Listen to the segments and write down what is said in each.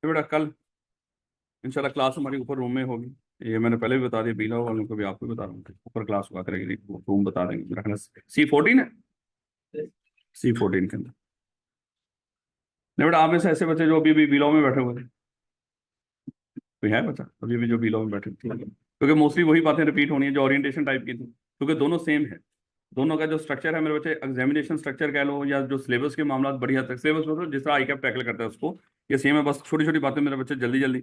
तो बेटा कल इंशाल्लाह क्लास हमारी ऊपर रूम में होगी। ये मैंने पहले भी बता दिया, बीला वालों को भी आपको भी बता रहा हूँ, ऊपर क्लास हुआ करेगी, रूम बता देंगे। मेरा ख्याल C14 है, C14 के अंदर। नहीं बेटा, आप में से ऐसे बच्चे जो अभी भी बिलो में बैठे हुए थे, कोई है बच्चा अभी भी जो बिलो में बैठे थे? क्योंकि मोस्टली वही बातें रिपीट होनी है जो ओरिएंटेशन टाइप की थी, क्योंकि दोनों सेम है। दोनों का जो स्ट्रक्चर है मेरे बच्चे, एग्जामिनेशन स्ट्रक्चर कह लो या जो सिलेबस के मामला बढ़िया तक, सिलेबस मतलब जिस तरह ICAP टैकल करता है उसको, ये सेम है। बस छोटी छोटी बातें मेरे बच्चे जल्दी जल्दी,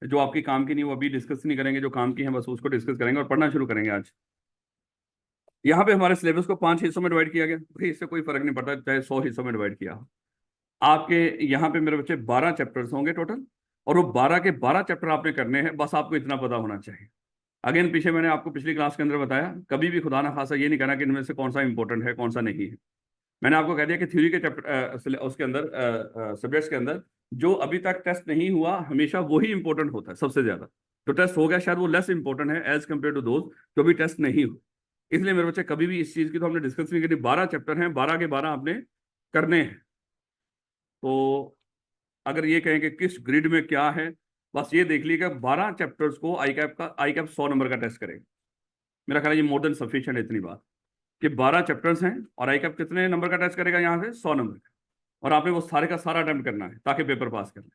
जो आपकी काम की नहीं वो अभी डिस्कस नहीं करेंगे, जो काम की है बस उसको डिस्कस करेंगे और पढ़ना शुरू करेंगे आज। यहाँ पे हमारे सिलेबस को 5 हिस्सों में डिवाइड किया गया भाई, इससे कोई फर्क नहीं पड़ता चाहे 100 हिस्सों में डिवाइड किया हो। आपके यहाँ पे मेरे बच्चे 12 चैप्टर्स होंगे टोटल, और वो 12 के 12 चैप्टर आपने करने हैं, बस आपको इतना पता होना चाहिए। अगेन पीछे मैंने आपको पिछली क्लास के अंदर बताया, कभी भी खुदा ना खासा ये नहीं कहना कि इनमें से कौन सा इंपॉर्टेंट है कौन सा नहीं है। मैंने आपको कह दिया कि थ्योरी के चैप्टर उसके अंदर सब्जेक्ट्स के अंदर जो अभी तक टेस्ट नहीं हुआ हमेशा वही इंपॉर्टेंट होता है सबसे ज्यादा। जो टेस्ट हो गया शायद वो लेस इंपॉर्टेंट है एज कम्पेयर टू दोज जो भी टेस्ट नहीं हो। इसलिए मेरे बच्चे कभी भी इस चीज की तो हमने डिस्कस नहीं करी। 12 चैप्टर हैं, 12 के 12 आपने करने हैं। तो अगर ये कहें कि किस ग्रिड में क्या है, बस ये देख लीजिएगा 12 चैप्टर्स को आई कैप 100 नंबर का टेस्ट करेगा। मेरा ख्याल है ये मोर देन सफिशिएंट है इतनी बात कि 12 चैप्टर्स हैं और आई कैप कितने नंबर का टेस्ट करेगा यहाँ से 100 नंबर का, और आपने वो सारे का सारा अटेम्प्ट करना है ताकि पेपर पास कर ले।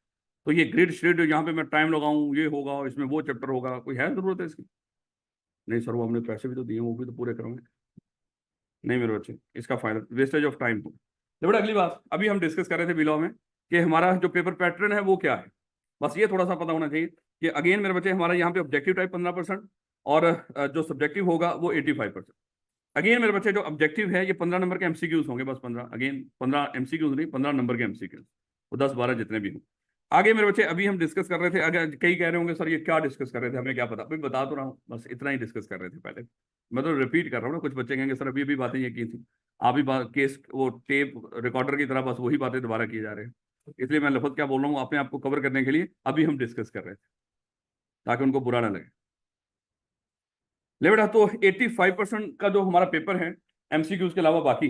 तो ये ग्रिड श्रिड यहाँ पे मैं टाइम लगाऊं, ये होगा इसमें वो चैप्टर होगा, कोई है जरूरत है इसकी? नहीं सर, वो हमने पैसे भी तो दिए, वो भी तो पूरे करोगे। नहीं मेरे बच्चे, इसका फायदा वेस्टेज ऑफ टाइम हो। तो बड़ा अगली बात अभी हम डिस्कस कर रहे थे बिलो में कि हमारा जो पेपर पैटर्न है वो क्या है, बस ये थोड़ा सा पता होना चाहिए कि अगेन मेरे बच्चे हमारा यहाँ पे ऑब्जेक्टिव टाइप 15% और जो सब्जेक्टिव होगा वो 85%। अगेन मेरे बच्चे जो ऑब्जेक्टिव है ये 15 नंबर के MCQs होंगे, बस 15, अगेन 15 MCQs नहीं, 15 नंबर के MCQs, वो 10-12 जितने भी हों। आगे मेरे बच्चे अभी हम डिस्कस कर रहे थे, अगर कई कह रहे होंगे सर ये क्या डिस्कस कर रहे थे, हमें क्या पता, अभी बता तो रहा हूँ, बस इतना ही डिस्कस कर रहे थे पहले। मैं तो रिपीट कर रहा हूँ ना, कुछ बच्चे कहेंगे सर अभी भी बातें ये की थी, आप भी केस वो टेप रिकॉर्डर की तरह बस वही बातें दोबारा किए जा रहे हैं। इसलिए मैं लफज क्या बोल रहा हूँ, अपने आप को कवर करने के लिए अभी हम डिस्कस कर रहे थे ताकि उनको बुरा ना लगे। ले बेटा, तो 85% का जो हमारा पेपर है MCQs के अलावा बाकी,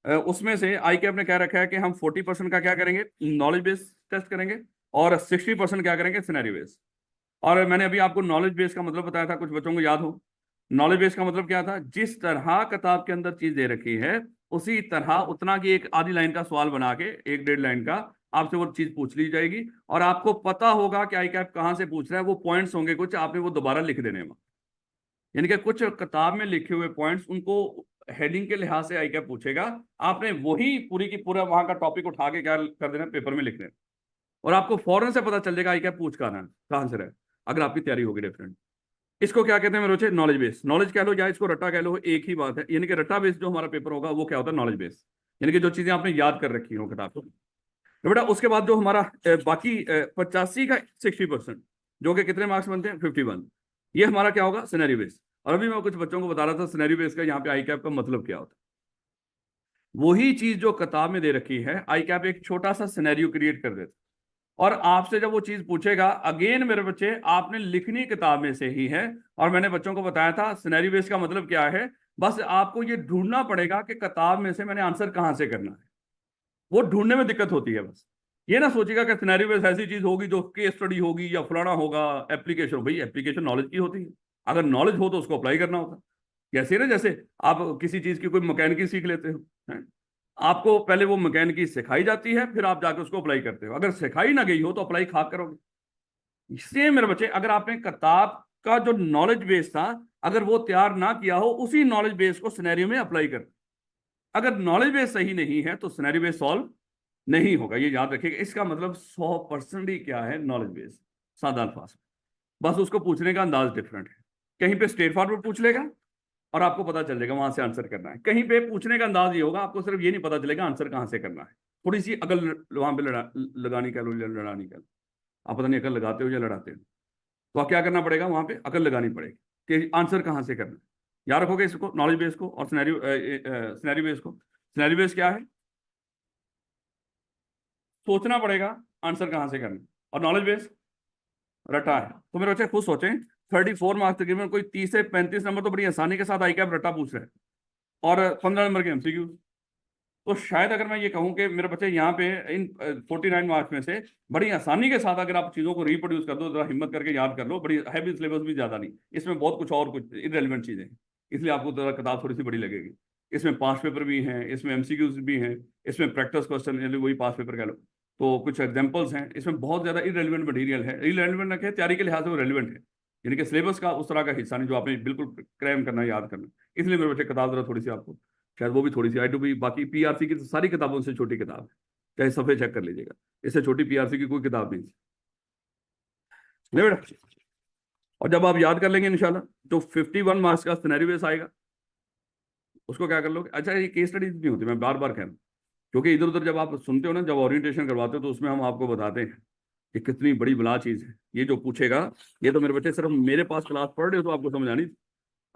उसमें से आई कैप ने क्या रखा है कि हम 40% का क्या करेंगे, नॉलेज बेस टेस्ट करेंगे, और 60% क्या करेंगे, सिनेरियो बेस। और मैंने अभी आपको नॉलेज बेस का मतलब बताया था, कुछ बच्चों को याद हो। नॉलेज बेस का मतलब क्या था, जिस तरह किताब के अंदर चीज दे रखी है उसी तरह उतना की एक आधी लाइन का सवाल बना के 1-1.5 लाइन का आपसे वो चीज पूछ ली जाएगी, और आपको पता होगा कि आई कैप कहाँ से पूछ रहा है। वो पॉइंट्स होंगे कुछ, आपने वो दोबारा लिख देने में, यानी कि कुछ किताब में लिखे हुए पॉइंट्स उनको हेडिंग के लिहाज से आई क्या पूछेगा, आपने वही पूरी की पूरा वहां का टॉपिक उठा के क्या कर देना, पेपर में लिख देना, और आपको फौरन से पता चल जाएगा आई क्या पूछ कहाँ से रहा है, अगर आपकी तैयारी होगी डिफरेंट। इसको क्या कहते हैं मेरे बच्चे, नॉलेज बेस। नॉलेज कह लो या इसको रट्टा कह लो, एक ही बात है। यानी कि रट्टा बेस जो हमारा पेपर होगा वो क्या होता है, नॉलेज बेस, यानी कि जो चीजें आपने याद कर रखी हो किताब को। तो बेटा उसके बाद जो हमारा बाकी 85 का 60%, जो कि कितने मार्क्स बनते हैं, 51, ये हमारा क्या होगा, सिनेरियो बेस। और अभी मैं कुछ बच्चों को बता रहा था सिनेरियो बेस का यहाँ पे आई कैप का मतलब क्या होता है। वही चीज जो किताब में दे रखी है, आई कैप एक छोटा सा सिनेरियो क्रिएट कर देता, और आपसे जब वो चीज पूछेगा, अगेन मेरे बच्चे आपने लिखनी किताब में से ही है। और मैंने बच्चों को बताया था सिनेरियो बेस का मतलब क्या है, बस आपको ये ढूंढना पड़ेगा कि किताब में से मैंने आंसर कहां से करना है। वो ढूंढने में दिक्कत होती है। बस ये ना सोचिएगा कि सिनेरियो बेस ऐसी चीज होगी जो केस स्टडी होगी या फलाना होगा, एप्लीकेशन। भाई एप्लीकेशन नॉलेज की होती है, अगर नॉलेज हो तो उसको अप्लाई करना होता है। कैसे ना, जैसे आप किसी चीज की कोई मैकेनिकी सीख लेते हो, हैं? आपको पहले वो मैकेनिकी सिखाई जाती है, फिर आप जाके उसको अप्लाई करते हो। अगर सिखाई ना गई हो तो अप्लाई खाक करोगे। इसलिए मेरे बच्चे, अगर आपने किताब का जो नॉलेज बेस था अगर वो तैयार ना किया हो, उसी नॉलेज बेस को सिनेरियो में अप्लाई कर। अगर नॉलेज बेस सही नहीं है तो सिनेरियो बेस सॉल्व नहीं होगा, ये याद रखिएगा। इसका मतलब 100% ही क्या है, नॉलेज बेस, सादा अल्फाज में। बस उसको पूछने का अंदाज डिफरेंट है। कहीं पे स्ट्रेट फॉरवर्ड पूछ लेगा और आपको पता चल जाएगा वहां से आंसर करना है, कहीं पे पूछने का अंदाज ये होगा आपको सिर्फ ये नहीं पता चलेगा आंसर कहां से करना है। थोड़ी सी अकल वहां पे लगानी कह लो या लड़ानी कह लो, आप पता नहीं अकल लगाते हो या लड़ाते हो। तो आप क्या करना पड़ेगा, वहां पे अकल लगानी पड़ेगी कि आंसर कहां से करना है। याद रखोगे इसको, नॉलेज बेस को और सिनेरियो बेस को। सिनेरियो बेस क्या है, सोचना पड़ेगा आंसर कहां से करना, और नॉलेज बेस रटा है। तो मेरे बच्चे खुद सोचें, 34 मार्क्स तकरीबन कोई 30 से 35 नंबर तो बड़ी आसानी के साथ आई कैप रटा पूछ रहे हैं, और 15 नंबर के MCQ। तो शायद अगर मैं ये कहूं कि मेरे बच्चे यहाँ पे इन 49 मार्क्स में से बड़ी आसानी के साथ अगर आप चीज़ों को रिप्रोड्यूस कर दो, जरा हिम्मत करके याद कर लो, बड़ी हैवी सिलेबस भी ज़्यादा नहीं, इसमें बहुत कुछ और कुछ इरेलीवेंट चीज़ें हैं, इसलिए आपको जरा किताब थोड़ी सी बड़ी लगेगी। इसमें 5 पेपर भी हैं, इसमें एमसीक्यूज भी हैं, इसमें प्रैक्टिस क्वेश्चन यानी वही 5 पेपर कह लो, तो कुछ एग्जाम्पल्स हैं, इसमें बहुत ज़्यादा इरेलीवेंट मटीरियल है। इरेलीवेंट रखे तैयारी के लिहाज से वो रेलिवेंट है, यानी कि सिलेबस का उस तरह का हिस्सा नहीं जो आपने बिल्कुल क्रैम करना याद करना, इसलिए मेरे बच्चे किताब जरा थोड़ी सी आपको शायद वो भी थोड़ी सी आई टू बी, बाकी पीआरसी की तो सारी किताबों से छोटी किताब है, चाहे सफ़े चेक कर लीजिएगा, इससे छोटी पीआरसी की कोई किताब नहीं नहीं बेटा। और जब आप याद कर लेंगे इंशाल्लाह तो 51 मार्क्स का सिनेरियो बेस आएगा, उसको क्या कर लोगे। अच्छा, ये केस स्टडीज नहीं होती, मैं बार बार कह रहा हूँ, क्योंकि इधर उधर जब आप सुनते हो ना, जब ओरिएंटेशन करवाते हो तो उसमें हम आपको बताते हैं कि कितनी बड़ी बला चीज़ है ये जो पूछेगा। ये तो मेरे बच्चे सिर्फ मेरे पास क्लास पढ़ रहे हो तो आपको समझ आनी थी,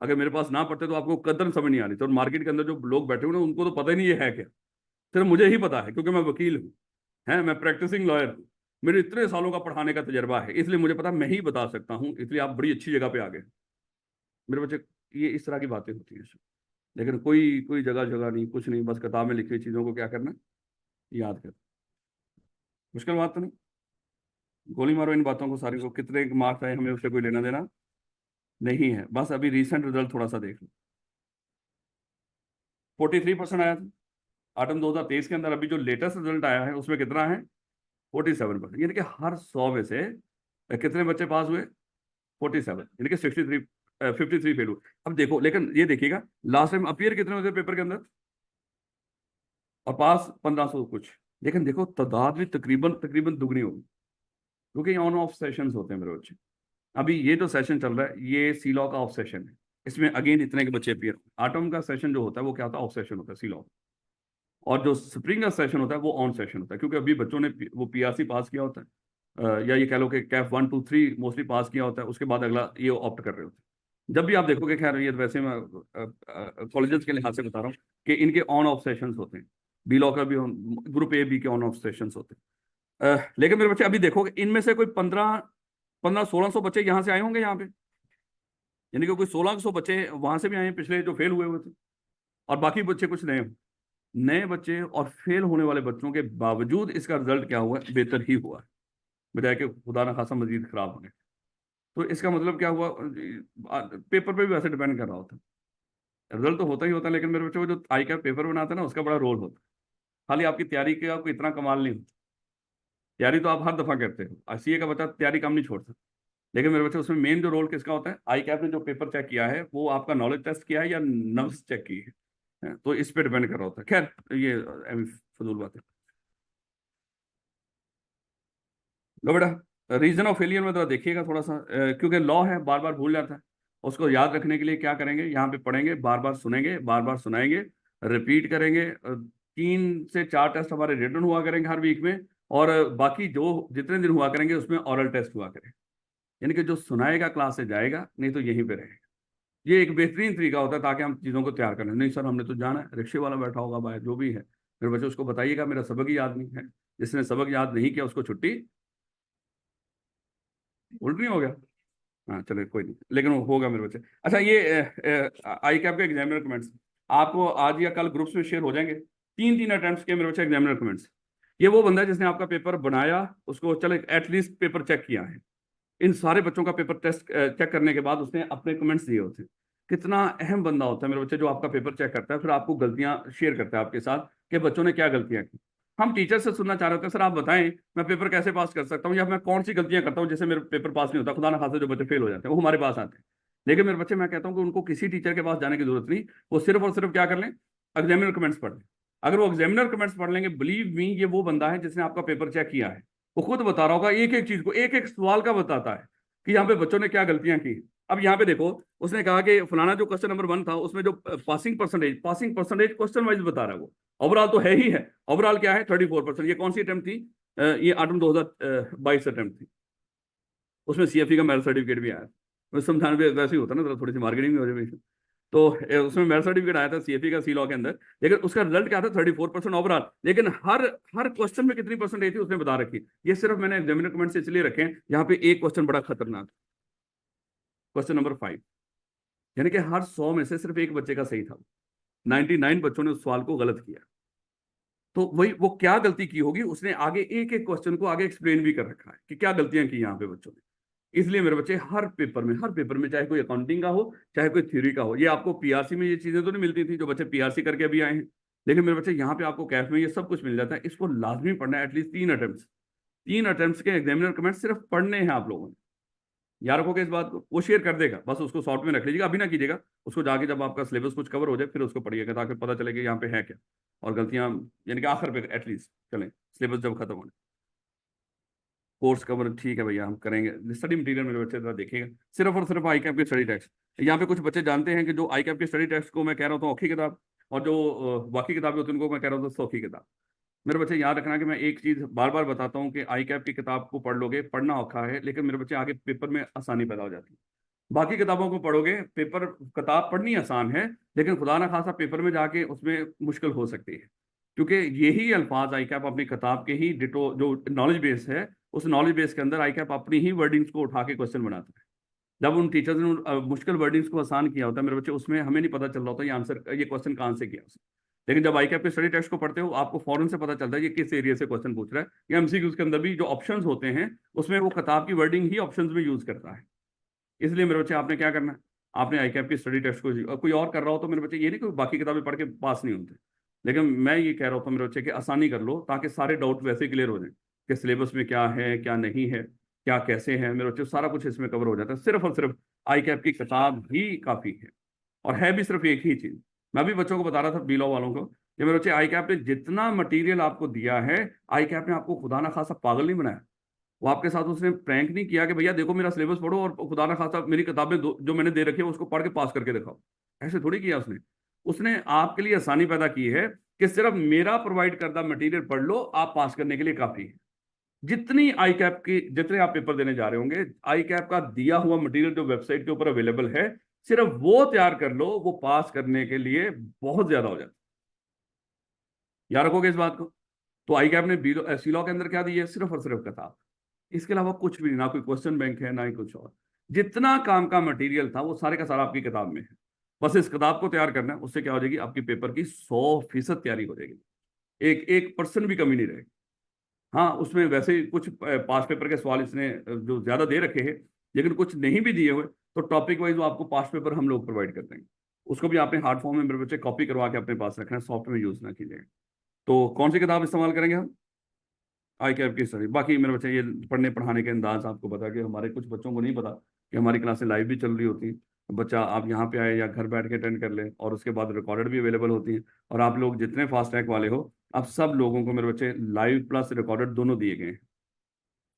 अगर मेरे पास ना पढ़ते तो आपको कदर समझ नहीं आ रही थी। और मार्केट के अंदर जो लोग बैठे हुए ना उनको तो पता ही नहीं ये है क्या, सिर्फ मुझे ही पता है क्योंकि मैं वकील हूँ, है मैं प्रैक्टिसिंग लॉयर हूँ, मेरे इतने सालों का पढ़ाने का तजर्बा है, इसलिए मुझे पता मैं ही बता सकता हूँ, इसलिए आप बड़ी अच्छी जगह पे आ गए मेरे बच्चे। ये इस तरह की बातें होती हैं, लेकिन कोई कोई जगह जगह नहीं, कुछ नहीं, बस किताब में लिखी हुई चीज़ों को क्या करना, याद कर। मुश्किल बात तो नहीं, गोली मारो इन बातों को सारी को, कितने मार्क्स आए हमें उससे कोई लेना देना नहीं है, बस अभी रिसेंट रिजल्ट थोड़ा सा देख लो। 43% आया था आटम 2023 के अंदर, अभी जो लेटेस्ट रिजल्ट आया है उसमें कितना है, 47%, यानी कि हर 100 में से कितने बच्चे पास हुए, 47, यानी कि 53 फेल हुए। अब देखो, लेकिन ये देखिएगा लास्ट टाइम अपियर कितने होते पेपर के अंदर, और पास 1500 कुछ, लेकिन देखो तादाद भी तकरीबन तकरीबन दुगनी होगी, क्योंकि ऑन ऑफ सेशंस होते हैं मेरे बच्चे। अभी ये जो सेशन चल रहा है ये सी लॉ का ऑफ सेशन है, इसमें अगेन इतने के बच्चे अपियर। आटम का सेशन जो होता है वो क्या होता है, ऑफ सेशन होता है सी लॉ, और जो स्प्रिंग का सेशन होता है वो ऑन सेशन होता है, क्योंकि अभी बच्चों ने वो पीआरसी पास किया होता है, या ये कह लो कि कैफ 1 2 3 मोस्टली पास किया होता है, उसके बाद अगला ये ऑप्ट कर रहे होते हैं। जब भी आप देखोगे, खैर ये वैसे मैं कॉलेजेस के लिहाज से बता रहा हूँ कि इनके ऑन ऑफ सेशंस होते हैं, बी लॉ का भी ग्रुप ए बी के ऑन ऑफ सेशंस होते हैं। लेकिन मेरे बच्चे अभी देखोगे इनमें से कोई 1500-1600 बच्चे यहाँ से आए होंगे यहाँ पे, यानी कि कोई 1600 बच्चे वहां से भी आए हैं पिछले जो फेल हुए हुए थे, और बाकी बच्चे कुछ नए बच्चे, और फेल होने वाले बच्चों के बावजूद इसका रिजल्ट क्या हुआ है, बेहतर ही हुआ है, बजाय कि खुदा न खासा मजीद खराब होने। तो इसका मतलब क्या हुआ, पेपर पे भी वैसे डिपेंड कर रहा होता है, रिजल्ट तो होता ही होता है, लेकिन मेरे बच्चों को जो आई का पेपर बनाता है ना उसका बड़ा रोल होता है, खाली आपकी तैयारी का आपको इतना कमाल नहीं होता, तैयारी तो आप हर दफा करते हो, सीए का बच्चा तैयारी कम नहीं छोड़ता, लेकिन मेरे बच्चे उसमें मेन जो रोल किसका होता है, आई कैप ने जो पेपर चेक किया है वो आपका नॉलेज टेस्ट किया है या नर्व्स चेक की है, तो इस पे डिपेंड कर रहा होता है। खैर ये फजूल बात है। लो बेटा, रीजन ऑफ फेलियर में तो देखिएगा थोड़ा सा, क्योंकि लॉ है बार बार भूल जाता है, उसको याद रखने के लिए क्या करेंगे, यहाँ पे पढ़ेंगे, बार बार सुनेंगे, बार बार सुनाएंगे, रिपीट करेंगे। 3 से 4 टेस्ट हमारे रिटन हुआ करेंगे हर वीक में, और बाकी जो जितने दिन हुआ करेंगे उसमें ऑरल टेस्ट हुआ करें, यानी कि जो सुनाएगा क्लास से जाएगा, नहीं तो यहीं पे रहेगा। ये एक बेहतरीन तरीका होता है ताकि हम चीज़ों को तैयार करें। नहीं सर हमने तो जाना है, रिक्शे वाला बैठा होगा बाहर जो भी है, मेरे बच्चे उसको बताइएगा मेरा सबक ही याद नहीं है, जिसने सबक याद नहीं किया उसको छुट्टी, उल्ट नहीं हो गया। हाँ चलो कोई नहीं, लेकिन वो होगा मेरे बच्चे। अच्छा, ये आई कैप के एग्जामिनर कमेंट्स आपको आज या कल ग्रुप्स में शेयर हो जाएंगे। 3 3 अटेम्प्ट्स के मेरे बच्चे एग्जामिनर कमेंट्स। ये वो बंदा है जिसने आपका पेपर बनाया, उसको चलो एटलीस्ट पेपर चेक किया है, इन सारे बच्चों का पेपर टेस्ट चेक करने के बाद उसने अपने कमेंट्स दिए होते हैं। कितना अहम बंदा होता है मेरे बच्चे जो आपका पेपर चेक करता है, फिर आपको गलतियां शेयर करता है आपके साथ कि बच्चों ने क्या गलतियां की। हम टीचर से सुनना चाह रहे होते हैं, सर आप बताएं मैं पेपर कैसे पास कर सकता हूँ, या मैं कौन सी गलतियां करता हूँ जिससे मेरे पेपर पास नहीं होता, खुदा ना खासा जो बच्चे फेल हो जाते हैं वो हमारे पास आते हैं। लेकिन मेरे बच्चे, मैं कहता हूँ कि उनको किसी टीचर के पास जाने की जरूरत नहीं, वो सिर्फ और सिर्फ क्या कर लें, एग्जामिनर कमेंट्स पढ़ लें। अगर वो एग्जामिनर कमेंट्स पढ़ लेंगे, बिलीव मी ये वो बंदा है जिसने आपका पेपर चेक किया है, वो खुद बता रहा होगा एक एक चीज को, एक एक सवाल का बताता है कि यहाँ पे बच्चों ने क्या गलतियां की। अब यहाँ पे देखो, उसने कहा कि फलाना जो क्वेश्चन नंबर 1 था उसमें जो पासिंग परसेंटेज क्वेश्चन वाइज बता रहा है वो, ओवरऑल तो है ही है, ओवरऑल क्या है 34%। ये कौन सी अटेम्प्ट थी, ये आटम 2022 अटेम्प्ट थी, उसमें सीएफई का मेरिट सर्टिफिकेट भी आया। मैं समझाने पे वैसे ही होता ना, थोड़ी सी मार्केटिंग भी हो जाए। तो उसमें मेरिट सर्टिफिकेट आया था सीएफई का सी लॉ के अंदर, लेकिन उसका रिजल्ट क्या था, 34% ओवरऑल। लेकिन हर हर क्वेश्चन में कितनी परसेंटेज थी उसने बता रखी। ये सिर्फ मैंने एग्जामिनर कमेंट से इसलिए रखे हैं, यहाँ पे एक क्वेश्चन बड़ा खतरनाक, क्वेश्चन नंबर 5, यानी कि हर 100 में से सिर्फ एक बच्चे का सही था, 99 बच्चों ने उस सवाल को गलत किया। तो वही वो क्या गलती की होगी, उसने आगे एक एक क्वेश्चन को आगे एक्सप्लेन भी कर रखा है कि क्या गलतियां की यहाँ पे बच्चों ने। इसलिए मेरे बच्चे हर पेपर में चाहे कोई अकाउंटिंग का हो चाहे कोई थ्योरी का हो, ये आपको पीआरसी में ये चीजें तो नहीं मिलती थी जो बच्चे पीआरसी करके अभी आए हैं, लेकिन मेरे बच्चे यहाँ पे आपको कैफ में ये सब कुछ मिल जाता है। इसको लाजमी पढ़ना है, एटलीस्ट 3 अटेम्प्ट के एग्जामिनर कमेंट सिर्फ पढ़ने हैं आप लोगों ने। याद रखोगे इस बात को, वो शेयर कर देगा, बस उसको शॉर्ट में रख लीजिएगा, अभी ना कीजिएगा, उसको जाके जब आपका सिलेबस कुछ कवर हो जाए फिर उसको पढ़िएगा, ताकि पता चले कि यहाँ पे है क्या और गलतियां, यानी कि आखिर पे एटलीस्ट चलें सिलेबस जब खत्म हो। कोर्स कवर ठीक है भैया, हम करेंगे। स्टडी मटेरियल मेरे बच्चे जरा देखिएगा, सिर्फ और सिर्फ आई कैप के स्टडी टेक्स्ट। यहाँ पे कुछ बच्चे जानते हैं कि जो आई कैप के स्टडी टेक्स्ट को मैं कह रहा हूँ औखी किताब, और जो बाकी किताबें होती हैं उनको मैं कह रहा हूँ सौखी किताब। मेरे बच्चे याद रखना कि मैं एक चीज बार बार बताता हूँ कि आई कैप की किताब को पढ़ लोगे, पढ़ना औखा है, लेकिन मेरे बच्चे आगे पेपर में आसानी पैदा हो जाती है। बाकी किताबों को पढ़ोगे, पेपर किताब पढ़नी आसान है, लेकिन खुदा ना खासा पेपर में जाके उसमें मुश्किल हो सकती है, क्योंकि यही अल्फाज आई कैप अपनी किताब के ही डिटो जो नॉलेज बेस है, उस नॉलेज बेस के अंदर आई कैप अपनी ही वर्डिंग्स को उठा के क्वेश्चन बनाता है। जब उन टीचर्स ने मुश्किल वर्डिंग्स को आसान किया होता है मेरे बच्चे, उसमें हमें नहीं पता चल रहा होता ये आंसर, ये क्वेश्चन कहाँ से किया उसने। लेकिन जब आई कैप के स्टडी टेक्स्ट को पढ़ते हो, आपको फौरन से पता चलता है ये किस एरिया से क्वेश्चन पूछ रहा है, या एमसीक्यूज के अंदर भी जो ऑप्शंस होते हैं उसमें वो किताब की वर्डिंग ही ऑप्शंस में यूज करता है। इसलिए मेरे बच्चे आपने क्या करना है, आपने आई कैप की स्टडी टेस्ट को कोई और कर रहा हो तो मेरे बच्चे ये नहीं कि बाकी किताबें पढ़ के पास नहीं होते, लेकिन मैं ये कह रहा हूँ मेरे बच्चे कि आसानी कर लो ताकि सारे डाउट वैसे क्लियर हो जाए कि सिलेबस में क्या है क्या नहीं है, क्या कैसे है। मेरे बच्चे सारा कुछ इसमें कवर हो जाता है, सिर्फ और सिर्फ आई कैप की किताब ही काफी है। और है भी सिर्फ एक ही चीज। मैं भी बच्चों को बता रहा था बी लॉ वालों को कि मेरे बच्चे आई कैप ने जितना मटेरियल आपको दिया है, आई कैप ने आपको खुदा ना खासा पागल नहीं बनाया। वो आपके साथ उसने प्रैंक नहीं किया कि भैया देखो मेरा सिलेबस पढ़ो और खुदा ना खासा मेरी किताबें जो मैंने दे रखी है उसको पढ़ के पास करके दिखाओ। ऐसे थोड़ी किया उसने। उसने आपके लिए आसानी पैदा की है कि सिर्फ मेरा प्रोवाइड करदा मटेरियल पढ़ लो, आप पास करने के लिए काफी है। जितनी आई कैप की जितने आप पेपर देने जा रहे होंगे, आई कैप का दिया हुआ मटेरियल जो वेबसाइट के ऊपर अवेलेबल है, सिर्फ वो तैयार कर लो, वो पास करने के लिए बहुत ज्यादा हो जाता है। याद रखोगे इस बात को। तो आई कैप ने सी लॉ के अंदर क्या दिया है, सिर्फ और सिर्फ किताब, इसके अलावा कुछ भी नहीं, ना कोई क्वेश्चन बैंक है ना ही कुछ और। जितना काम का मटेरियल था वो सारे का सारा आपकी किताब में है। बस इस किताब को तैयार करना है, उससे क्या हो जाएगी आपकी पेपर की 100% तैयारी हो जाएगी। एक एक परसेंट भी कमी नहीं रहेगी। हाँ, उसमें वैसे ही कुछ पास पेपर के सवाल इसने जो ज्यादा दे रखे हैं, लेकिन कुछ नहीं भी दिए हुए तो टॉपिक वाइज आपको पास पेपर हम लोग प्रोवाइड कर देंगे। उसको भी आपने हार्ड फॉर्म में मेरे बच्चे कॉपी करवा के अपने पास रखना है, सॉफ्ट में यूज ना कीजिएगा। तो कौन सी किताब इस्तेमाल करेंगे हम, आई कैप की स्टडी। बाकी मेरे बच्चे ये पढ़ने पढ़ाने के अंदाज आपको पता कि हमारे कुछ बच्चों को नहीं पता कि हमारी क्लासें लाइव भी चल रही होती हैं। बच्चा आप यहाँ पे आए या घर बैठ के अटेंड कर ले, और उसके बाद रिकॉर्डेड भी अवेलेबल होती हैं। और आप लोग जितने फास्ट ट्रैक वाले हो, आप सब लोगों को मेरे बच्चे लाइव प्लस रिकॉर्डेड दोनों दिए गए हैं।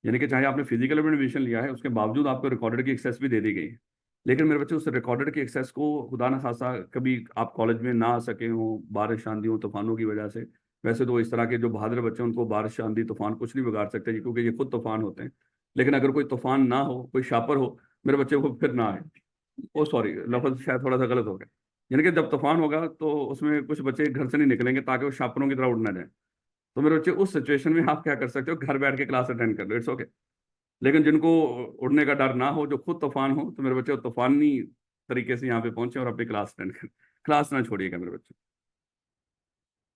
यानी कि चाहे आपने फिजिकल में एडमिशन लिया है, उसके बावजूद आपको रिकॉर्डेड की एक्सेस भी दे दी गई है। लेकिन मेरे बच्चे उस रिकॉर्डेड की एक्सेस को खुदा ना खासा कभी आप कॉलेज में ना आ सके हो, बारिश आंधियों तूफानों की वजह से। वैसे तो इस तरह के जो बहादुर बच्चे हैं, उनको बारिश आंधी तूफान कुछ नहीं बिगाड़ सकते क्योंकि ये खुद तूफान होते हैं। लेकिन अगर कोई तूफान ना हो, कोई शापर हो, मेरे बच्चे को फिर ना आए। ओ सॉरी, लफ्ज शायद थोड़ा सा गलत हो गया। यानी कि जब तूफान होगा तो उसमें कुछ बच्चे घर से नहीं निकलेंगे ताकि वो शापरों की तरह उड़ ना जाए। तो मेरे बच्चे उस सिचुएशन में आप क्या कर सकते हो, घर बैठ के क्लास अटेंड कर लो, इट्स ओके। लेकिन जिनको उड़ने का डर ना हो, जो खुद तूफान हो, तो मेरे बच्चे तूफानी तरीके से यहाँ पे पहुंचे और अपनी क्लास अटेंड करें। क्लास ना छोड़िएगा मेरे बच्चे।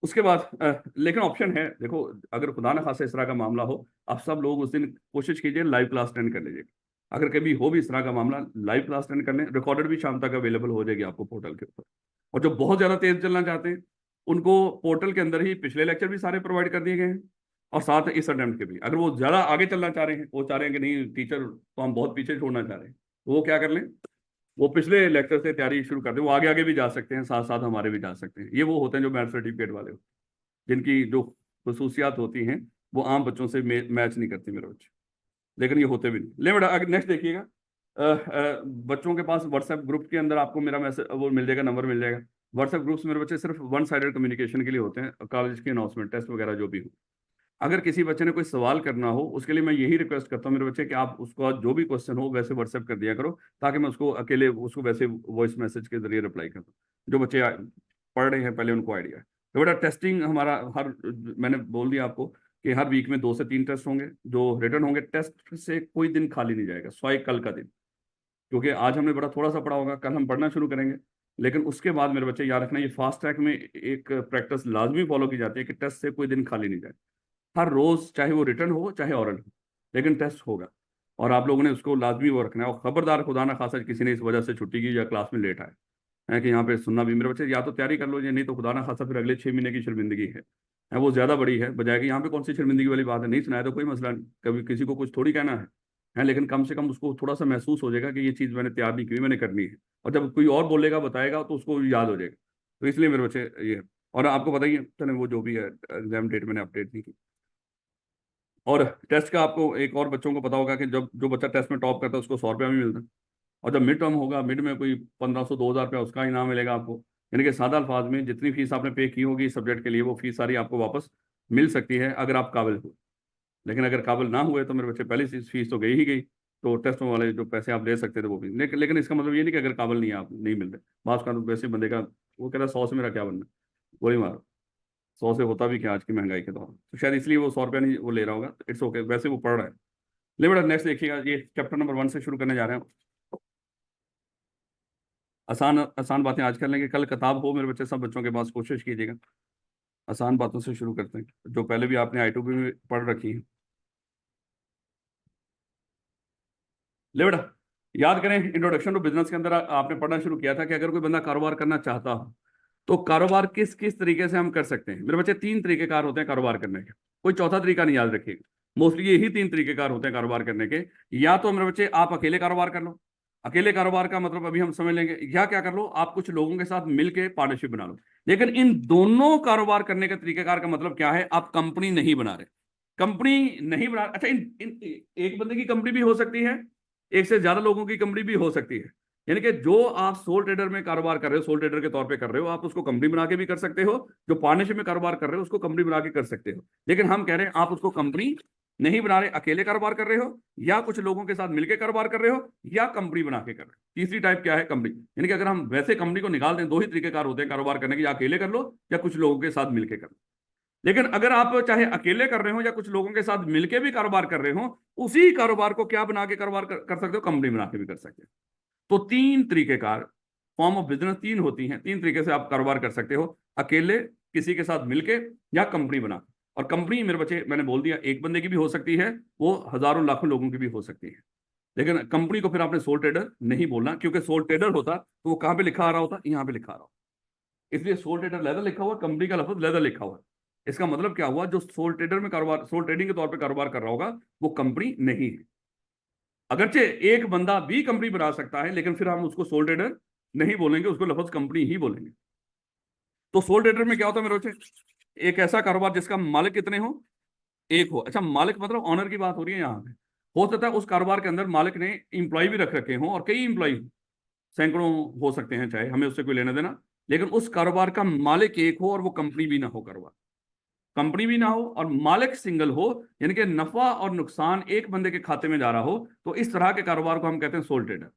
उसके बाद लेकिन ऑप्शन है, देखो अगर खुदा ना खासा इस तरह का मामला हो, आप सब लोग उस दिन कोशिश कीजिए लाइव क्लास अटेंड कर लीजिए। अगर कभी हो भी इस तरह का मामला, लाइव क्लास अटेंड कर लें, रिकॉर्डेड भी शाम तक अवेलेबल हो जाएगी आपको पोर्टल के ऊपर। और जो बहुत ज्यादा तेज चलना चाहते हैं, उनको पोर्टल के अंदर ही पिछले लेक्चर भी सारे प्रोवाइड कर दिए गए हैं, और साथ इस अटेम्प्ट के भी। अगर वो ज्यादा आगे चलना चाह रहे हैं, वो चाह रहे हैं कि नहीं टीचर तो हम बहुत पीछे छोड़ना चाह रहे हैं, तो वो क्या कर लें, वो पिछले लेक्चर से तैयारी शुरू कर दें। वो आगे आगे भी जा सकते हैं, साथ साथ हमारे भी जा सकते हैं। ये वो होते हैं जो मेरिट सर्टिफिकेट वाले होते हैं, जिनकी जो खसूसियात होती हैं वो आम बच्चों से मैच नहीं करती मेरे बच्चे, लेकिन ये होते भी नहीं। ले बेटा आगे नेक्स्ट देखिएगा। बच्चों के पास व्हाट्सएप ग्रुप के अंदर आपको मेरा मैसेज वो मिल जाएगा, नंबर मिल जाएगा। व्हाट्सएप ग्रुप्स मेरे बच्चे सिर्फ वन साइडेड कम्युनिकेशन के लिए होते हैं, कॉलेज के अनाउंसमेंट टेस्ट वगैरह जो भी हो। अगर किसी बच्चे ने कोई सवाल करना हो, उसके लिए मैं यही रिक्वेस्ट करता हूँ मेरे बच्चे कि आप उसका जो भी क्वेश्चन हो वैसे व्हाट्सएप कर दिया करो, ताकि मैं उसको अकेले उसको वैसे वॉइस मैसेज के जरिए रिप्लाई कर दूँ। जो बच्चे पढ़ रहे हैं पहले उनको आइडिया है। तो बेटा टेस्टिंग हमारा मैंने बोल दिया आपको कि हर वीक में 2 से 3 टेस्ट होंगे जो रिटर्न होंगे। टेस्ट से कोई दिन खाली नहीं जाएगा, स्वाय कल का दिन, क्योंकि आज हमने बड़ा थोड़ा सा पढ़ा होगा, कल हम पढ़ना शुरू करेंगे। लेकिन उसके बाद मेरे बच्चे याद रखना, ये फास्ट ट्रैक में एक प्रैक्टिस लाजमी फॉलो की जाती है कि टेस्ट से कोई दिन खाली नहीं जाए। हर रोज, चाहे वो रिटर्न हो चाहे ऑरल हो, लेकिन टेस्ट होगा। और आप लोगों ने उसको लाजमी वो रखना है। और खबरदार, खुदा ना खासा किसी ने इस वजह से छुट्टी की या क्लास में लेट आए है कि यहाँ पे सुनना भी, मेरे बच्चे या तो तैयारी कर लो, या नहीं तो खुदा ना खासा फिर अगले 6 महीने की शर्मिंदगी है वो ज्यादा बड़ी है, बजाय कि यहाँ पे कौन सी शर्मिंदगी वाली बात है, नहीं सुनाया तो कोई मसला नहीं, कभी किसी को कुछ थोड़ी कहना है, लेकिन कम से कम उसको थोड़ा सा महसूस हो जाएगा कि ये चीज़ मैंने तैयार नहीं की, मैंने करनी है। और जब कोई और बोलेगा बताएगा तो उसको याद हो जाएगा। तो इसलिए मेरे बच्चे ये है। और आपको बताइए, चले वो जो भी है, एग्जाम डेट मैंने अपडेट नहीं की। और टेस्ट का आपको एक और बच्चों को पता होगा कि जब जो बच्चा टेस्ट में टॉप करता है उसको 100 रुपया भी मिलता है। और जब मिड टर्म होगा, मिड में कोई 1500 2000 रुपया उसका इनाम मिलेगा आपको। यानी कि सादा अल्फाज में जितनी फीस आपने पे की होगी इस सब्जेक्ट के लिए, वो फीस सारी आपको वापस मिल सकती है अगर आप काबिल हो। लेकिन अगर काबिल ना हुए तो मेरे बच्चे पहली फीस तो गई ही गई। तो टेस्ट वाले जो पैसे आप ले सकते थे वो भी, लेकिन इसका मतलब ये नहीं कि अगर काबिल नहीं है आप नहीं मिलते। बात का तो वैसे बंदे का वो कह रहा है 100 से मेरा क्या बनना, गोली मारो। 100 से होता भी क्या आज की महंगाई के दौर में, तो शायद इसलिए वो 100 रुपया नहीं वो ले रहा होगा। इट्स ओके, वैसे वो पढ़ रहा है। ले बेटा नेक्स्ट देखिएगा, ये चैप्टर नंबर 1 से शुरू करने जा रहे हैं। आसान आसान बातें आज कर लेंगे, कल किताब हो मेरे बच्चे सब बच्चों के पास, कोशिश कीजिएगा। आसान बातों से शुरू करते हैं जो पहले भी आपने I2B में पढ़ रखी है। ले बेटा, याद करें, इंट्रोडक्शन टू बिजनेस के अंदर आपने पढ़ना शुरू किया था कि अगर कोई बंदा कारोबार करना चाहता हो तो कारोबार किस किस तरीके से हम कर सकते हैं। मेरे बच्चे 3 तरीकेकार होते हैं कारोबार करने के, कोई चौथा तरीका नहीं याद रखिएगा। मोस्टली यही 3 तरीकेकार होते हैं कारोबार करने के। या तो मेरे बच्चे आप अकेले कारोबार कर लो, अकेले कारोबार का मतलब अभी हम समझ लेंगे। या क्या कर लो, आप कुछ लोगों के साथ मिलके पार्टनरशिप बना लो। लेकिन इन दोनों कारोबार करने के तरीकेकार का मतलब क्या है, आप कंपनी नहीं बना रहे। कंपनी नहीं बना, अच्छा एक बंदे की कंपनी भी हो सकती है, एक से ज्यादा लोगों की कंपनी भी हो सकती है। यानी कि जो आप सोल ट्रेडर में कारोबार कर रहे हो, सोल ट्रेडर के तौर पे कर रहे हो, आप उसको कंपनी बना के भी कर सकते हो। जो पार्टनरशिप में कारोबार कर रहे हो उसको कंपनी बना के कर सकते हो। लेकिन हम कह रहे हैं आप उसको कंपनी नहीं बना रहे, अकेले कारोबार कर रहे हो, या कुछ लोगों के साथ मिलकर कारोबार कर रहे हो, या कंपनी बना के कर रहे हो। तीसरी टाइप क्या है, कंपनी। यानी कि अगर हम वैसे कंपनी को निकाल दें, 2 ही तरीकेकार होते हैं कारोबार करने के, या अकेले कर लो या कुछ लोगों के साथ मिलकर कर लो। लेकिन अगर आप चाहे अकेले कर रहे हो या कुछ लोगों के साथ मिलकर भी कारोबार कर रहे हो, उसी कारोबार को क्या बना के कारोबार कर सकते हो, कंपनी बना के भी कर सकते हो। तो 3 तरीकेकार, फॉर्म ऑफ बिजनेस 3 होती हैं, 3 तरीके से आप कारोबार कर सकते हो, अकेले, किसी के साथ मिलके, या कंपनी बना। और कंपनी मेरे बच्चे मैंने बोल दिया, एक बंदे की भी हो सकती है, वो हजारों लाखों लोगों की भी हो सकती है। लेकिन कंपनी को फिर आपने सोल ट्रेडर नहीं बोलना, क्योंकि सोल ट्रेडर होता तो वो कहां पे लिखा आ रहा होता, यहाँ पे लिखा आ रहा होता। इसलिए सोल ट्रेडर लेदर लिखा हुआ, कंपनी का लफ्ज लेदर लिखा हुआ। इसका मतलब क्या हुआ, जो सोल ट्रेडर में कारोबार, सोल ट्रेडिंग के तौर पर कारोबार कर रहा होगा, वो कंपनी नहीं है। अगरचे एक बंदा भी कंपनी बना सकता है, लेकिन फिर हम उसको सोल ट्रेडर नहीं बोलेंगे, उसको लफ्ज कंपनी ही बोलेंगे। तो सोल ट्रेडर में क्या होता है मेरे बच्चे, एक ऐसा कारोबार जिसका मालिक कितने हो, एक हो। अच्छा, मालिक मतलब ऑनर की बात हो रही है यहाँ पे। हो सकता है उस कारोबार के अंदर मालिक ने इंप्लॉय भी रख रखे हो, और कई इंप्लॉय, सैकड़ों हो सकते हैं, चाहे हमें उससे कोई लेना देना। लेकिन उस कारोबार का मालिक एक हो और वो कंपनी भी ना हो, कारोबार कंपनी भी ना हो और मालिक सिंगल हो, यानी कि नफा और नुकसान एक बंदे के खाते में जा रहा हो, तो इस तरह के कारोबार को हम कहते हैं सोल ट्रेडर।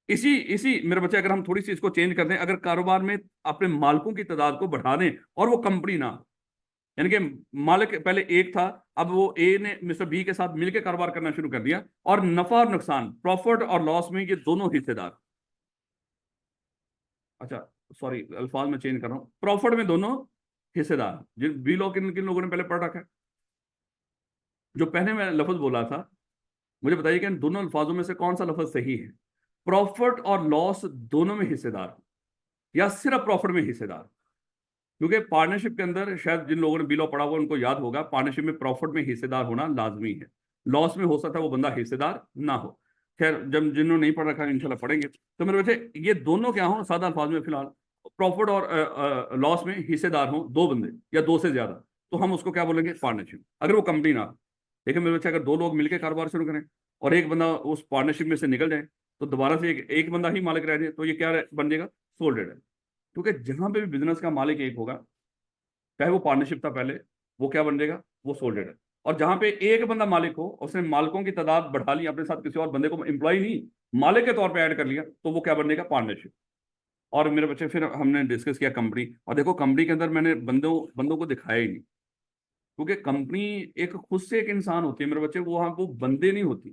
इसी इसी मेरे बच्चे, अगर हम थोड़ी सी इसको चेंज कर दें, अगर कारोबार में अपने मालिकों की तादाद को बढ़ा दें और वो कंपनी ना हो, यानी कि मालिक पहले एक था, अब वो ए ने मिस्टर बी के साथ मिलकर कारोबार करना शुरू कर दिया, और नफा और नुकसान, प्रॉफिट और लॉस में ये दोनों हिस्सेदार। अच्छा, सॉरी अल्फाज में चेंज कर रहा हूं, प्रॉफिट में दोनों हिस्सेदार। जिन बी लॉ किन किन लोगों ने पहले पढ़ रखा है, जो पहले मैं लफ्ज बोला था, मुझे बताइए कि इन दोनों अल्फाजों में से कौन सा लफ्ज सही है। प्रॉफिट और लॉस दोनों में हिस्सेदार, या सिर्फ प्रॉफिट में हिस्सेदार। क्योंकि पार्टनरशिप के अंदर, शायद जिन लोगों ने बिलो पढ़ा हुआ उनको याद होगा, पार्टनरशिप में प्रॉफिट में हिस्सेदार होना लाजमी है। लॉस में हो सकता है वो बंदा हिस्सेदार ना हो। खैर, जब जिन्होंने नहीं पढ़ रखा है इंशाल्लाह पढ़ेंगे। तो मेरे बच्चे ये दोनों क्या हो, सादा अल्फाज में फिलहाल प्रॉफिट और लॉस में हिस्सेदार हो दो बंदे या दो से ज्यादा, तो हम उसको क्या बोलेंगे, पार्टनरशिप, अगर वो कंपनी ना हो। लेकिन मेरे बच्चे अगर दो लोग मिलकर कारोबार शुरू करें और एक बंदा उस पार्टनरशिप में से निकल जाए, तो दोबारा से एक बंदा ही मालिक रह जाए, तो ये क्या बन जाएगा, सोल ट्रेडर। क्योंकि जहां पे भी बिजनेस का मालिक एक होगा, चाहे वो पार्टनरशिप था पहले, वो क्या बन जाएगा, वो सोल ट्रेडर। और जहां पे एक बंदा मालिक हो, उसने मालिकों की तादाद बढ़ा ली, अपने साथ किसी और बंदे को एम्प्लॉय नहीं, मालिक के तौर पे ऐड कर लिया, तो वो क्या बन जाएगा, पार्टनरशिप। और मेरे बच्चे फिर हमने डिस्कस किया कंपनी, और देखो कंपनी के अंदर मैंने बंदों बंदों को दिखाया ही नहीं, क्योंकि कंपनी एक खुद से एक इंसान होती है मेरे बच्चे, वो वहां वो बंदे नहीं होती।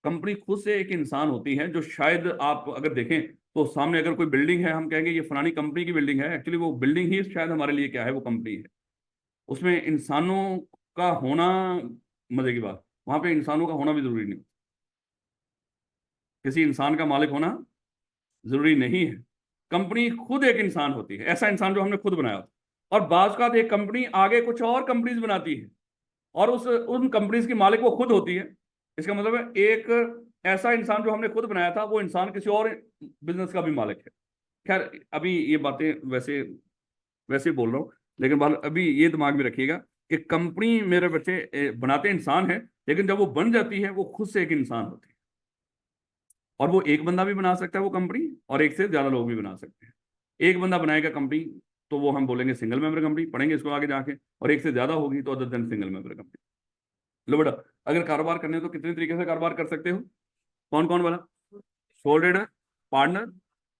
कंपनी खुद से एक इंसान होती है, जो शायद आप अगर देखें तो सामने अगर कोई बिल्डिंग है, हम कहेंगे ये फलानी कंपनी की बिल्डिंग है, एक्चुअली वो बिल्डिंग ही शायद हमारे लिए क्या है, वो कंपनी है। उसमें इंसानों का होना मजे की बात, वहां पे इंसानों का होना भी जरूरी नहीं, किसी इंसान का मालिक होना जरूरी नहीं है। कंपनी खुद एक इंसान होती है, ऐसा इंसान जो हमने खुद बनाया होता है। और बाज का एक कंपनी आगे कुछ और कंपनीज बनाती है, और उस उन कंपनीज की मालिक वो खुद होती है। इसका मतलब है एक ऐसा इंसान जो हमने खुद बनाया था, वो इंसान किसी और बिजनेस का भी मालिक है। खैर अभी ये बातें वैसे वैसे ही बोल रहा हूँ, लेकिन अभी ये दिमाग में रखिएगा कि कंपनी मेरे बच्चे बनाते इंसान है, लेकिन जब वो बन जाती है वो खुद से एक इंसान होती है। और वो एक बंदा भी बना सकता है वो कंपनी, और एक से ज्यादा लोग भी बना सकते हैं। एक बंदा बनाएगा कंपनी तो वो हम बोलेंगे सिंगल मेंबर कंपनी, पढ़ेंगे इसको आगे जाके। और एक से ज्यादा होगी तो other than single member company. लो बेटा, अगर कारोबार करने हो तो कितने तरीके से कारोबार कर सकते हो? कौन कौन वाला? सोल ट्रेडर, पार्टनर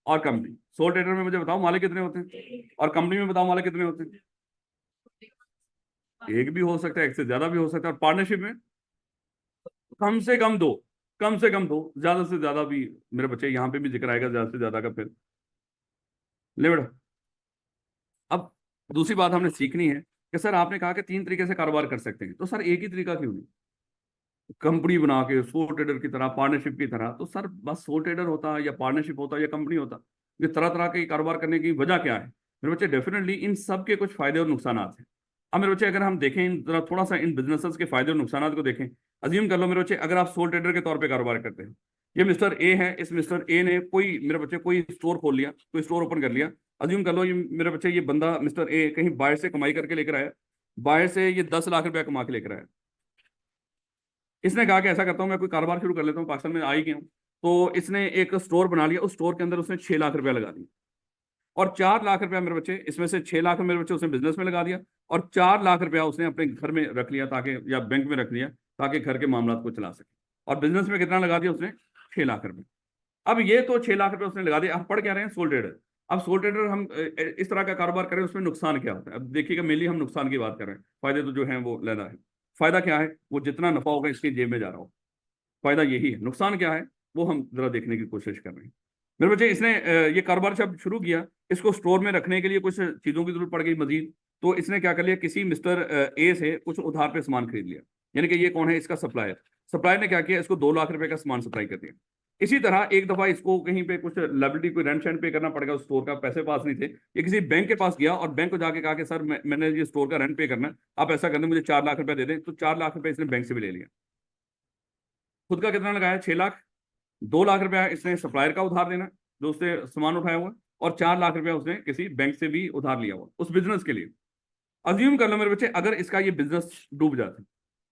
और कंपनी। सोल ट्रेडर में मुझे बताओ मालिक कितने होते हैं, और कंपनी में बताओ मालिक कितने होते हैं? एक भी हो सकता है, एक से ज्यादा भी हो सकता है। और पार्टनरशिप में कम से कम दो, कम से कम दो, ज्यादा से ज्यादा भी। मेरे बच्चे यहाँ पे भी जिक्र आएगा ज्यादा से ज्यादा का फिर। ले बेटा, अब दूसरी बात हमने सीखनी है कि सर आपने कहा कि तीन तरीके से कारोबार कर सकते हैं, तो सर एक ही तरीका क्यों नहीं? कंपनी बना के सोल ट्रेडर की तरह, पार्टनरशिप की तरह, तो सर बस सोल ट्रेडर होता या पार्टनरशिप होता या कंपनी होता? ये तरह तरह के कारोबार करने की वजह क्या है मेरे बच्चे? डेफिनेटली इन सब के कुछ फायदे और नुकसान हैं। अब मेरे बच्चे अगर हम देखें इन जरा थोड़ा सा इन बिजनेसेस के फायदे और नुकसान को देखें। अज्यूम कर लो मेरे बच्चे, अगर आप सोल ट्रेडर के तौर पे कारोबार करते हैं, ये मिस्टर ए है, इस मिस्टर ए ने कोई मेरे बच्चे कोई स्टोर खोल लिया, कोई स्टोर ओपन कर लिया। अज्यूम कर लो ये मेरे बच्चे, ये बंदा मिस्टर ए कहीं बाहर से कमाई करके लेकर आया, बाहर से ये 10 लाख रुपया कमा के लेकर आया। इसने कहा कि ऐसा करता हूँ मैं, कोई कारोबार शुरू कर लेता हूँ, पाकिस्तान में आ ही गया हूँ। तो इसने एक स्टोर बना लिया, उस स्टोर के अंदर उसने 6 लाख रुपया लगा दिया, और 4 लाख रुपया मेरे बच्चे, इसमें से 6 लाख मेरे बच्चे उसने बिजनेस में लगा दिया, और 4 लाख रुपया उसने अपने घर में रख लिया, ताकि या बैंक में रख लिया ताकि घर के मामला को चला सके। और बिजनेस में कितना लगा दिया उसने? 6 लाख रुपए। अब ये तो 6 लाख रुपए उसने लगा दिया। अब पढ़ क्या रहे हैं? Soul trader. अब सोल ट्रेडर हम इस तरह का कारोबार करें, उसमें नुकसान क्या होता है? अब देखिएगा, मेनली हम नुकसान की बात कर रहे हैं, फायदे तो जो है वो लहदा है। फायदा क्या है? वो जितना नफा होगा इसकी जेब में जा रहा हो, फायदा यही है। नुकसान क्या है वो हम जरा देखने की कोशिश कर रहे हैं। मेरे बच्चे, इसने ये कारोबार जब शुरू किया, इसको स्टोर में रखने के लिए कुछ चीजों की जरूरत पड़ गई मजीद। तो इसने क्या कर लिया, किसी मिस्टर ए से कुछ उधार पे सामान खरीद लिया। यानी कि ये कौन है? इसका सप्लायर। सप्लायर ने क्या किया, इसको 2 लाख रुपए का सामान सप्लाई कर दिया। इसी तरह एक दफा इसको कहीं पे कुछ लाइबिलिटी, कोई रेंट शेंट पे करना पड़ेगा, उस स्टोर का पैसे पास नहीं थे। ये किसी बैंक के पास गया और बैंक को जाके कहा कि सर मैंने ये स्टोर का रेंट पे करना है, आप ऐसा कर दें मुझे 4 लाख रुपए दे दें। तो 4 लाख रुपए इसने बैंक से भी ले लिया। खुद का कितना लगाया? 6 लाख। 2 लाख रुपया इसने सप्लायर का उधार देना, जो उससे सामान उठाया हुआ, और 4 लाख रुपया उसने किसी बैंक से भी उधार लिया हुआ उस बिजनेस के लिए। अज्यूम कर लो मेरे बच्चे, अगर इसका ये बिजनेस डूब जाता,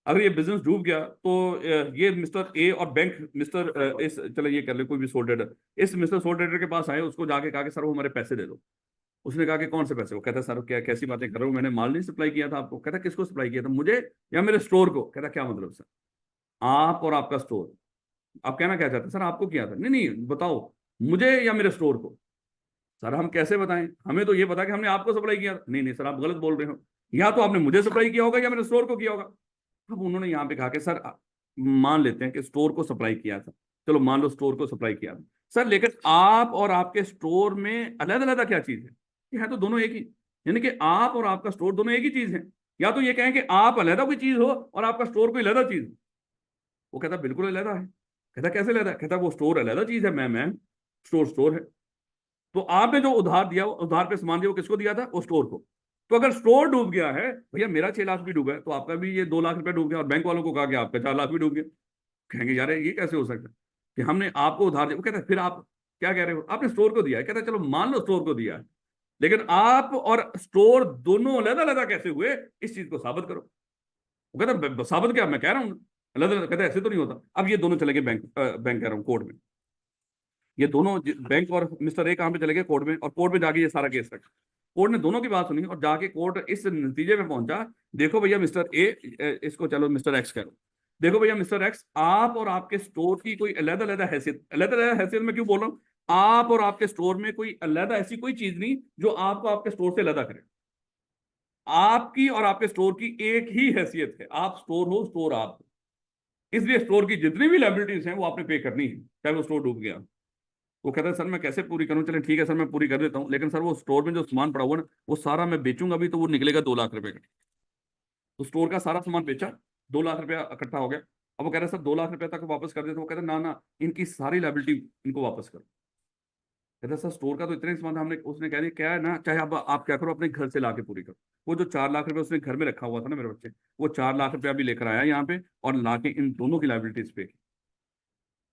अगर ये बिजनेस डूब गया, तो ये मिस्टर ए और बैंक मिस्टर इस, चलो ये कर ले कोई भी सोल ट्रेडर, इस मिस्टर सोल ट्रेडर के पास आए, उसको जाके कहा कि सर वो हमारे पैसे दे दो। उसने कहा कि कौन से पैसे? वो कहता सर क्या कैसी बातें कर रहे हो, मैंने माल नहीं सप्लाई किया था आपको। कहता किसको सप्लाई किया था? मुझे या मेरे स्टोर को? कहता क्या मतलब सर? आप और आपका स्टोर? आप कहना क्या चाहते हैं? सर आपको किया था? नहीं नहीं बताओ, मुझे या मेरे स्टोर को? सर हम कैसे बताएं, हमें तो ये पता कि हमने आपको सप्लाई किया। नहीं नहीं सर आप गलत बोल रहे हो, या तो आपने मुझे सप्लाई किया होगा या मेरे स्टोर को किया होगा। अब उन्होंने यहाँ पे कहा कि सर मान लेते हैं कि स्टोर को सप्लाई किया था, चलो मान लो स्टोर को सप्लाई किया था सर, लेकिन आप और आपके स्टोर में अलग अलग क्या चीज है? ये है तो दोनों एक ही। यानी कि आप और आपका स्टोर दोनों एक ही चीज है। या तो ये कहें कि आप अलग कोई चीज हो और आपका स्टोर कोई अलग चीज। वो कहता बिल्कुल अलग है। कहता कैसे अलग है? कहता वो स्टोर अलग चीज है, मैम स्टोर स्टोर है। तो आपने जो उधार दिया, उधार पे सामान दिया, वो किसको दिया था? वो स्टोर को। तो अगर स्टोर डूब गया है, भैया मेरा 6 लाख भी डूबा है, तो आपका भी ये 2 लाख रुपया डूब गया, और बैंक वालों को कहा कि आपका 4 लाख भी डूब गया। कहेंगे यार ये कैसे हो सकता है कि हमने आपको उधार दिया? वो कहता है फिर आप क्या कह रहे हो, आपने स्टोर को दिया है। कहता है चलो मान लो स्टोर को दिया है, लेकिन आप और स्टोर दोनों अलग अलग कैसे हुए, इस चीज को साबित करो। वो कहता है साबित क्या, मैं कह रहा हूँ अलग अलग। कहता है ऐसे तो नहीं होता। अब ये दोनों चले गए बैंक बैंक कह रहा हूँ कोर्ट में। ये दोनों बैंक और मिस्टर ए कहाँ पे चले गए? कोर्ट में। और कोर्ट में जाके ये सारा केस रखा। कोर्ट ने दोनों की बात सुनी, और जाके कोर्ट इस नतीजे में पहुंचा, देखो भैया मिस्टर ए, इसको चलो मिस्टर एक्स करो, देखो भैया मिस्टर एक्स, आप और आपके स्टोर की कोई अलग अलग हैसियत, अलग अलग हैसियत में क्यों बोल रहा हूँ, आप और आपके स्टोर में कोई अलग ऐसी कोई चीज नहीं जो आपको आपके स्टोर से अलग करे। आपकी और आपके स्टोर की एक ही हैसियत है, आप स्टोर हो, स्टोर आप हो। इसलिए स्टोर की जितनी भी लायबिलिटीज हैं वो आपने पे करनी है, चाहे वो स्टोर डूब गया। वो कहता है सर मैं कैसे पूरी करूं, चले ठीक है सर मैं पूरी कर देता हूँ, लेकिन सर वो स्टोर में जो सामान पड़ा हुआ ना वो सारा मैं बेचूंगा अभी तो वो निकलेगा 2 लाख रुपए का। तो स्टोर का सारा सामान बेचा, 2 लाख रुपया इकट्ठा हो गया। अब वो कह रहा है सर 2 लाख रुपया तक वापस कर दे, तो वो कहता है ना ना इनकी सारी लाइबिलिटी इनको वापस करो। कहता है सर स्टोर का तो इतना ही सामान था, हमने उसने कह दिया क्या है ना, चाहे आप क्या करो अपने घर से लाके पूरी करो। वो जो 4 लाख रुपया उसने घर में रखा हुआ था ना मेरे बच्चे, वो 4 लाख रुपया भी लेकर आया यहाँ पे और लाके इन दोनों की लाइबिलिटीज पे की।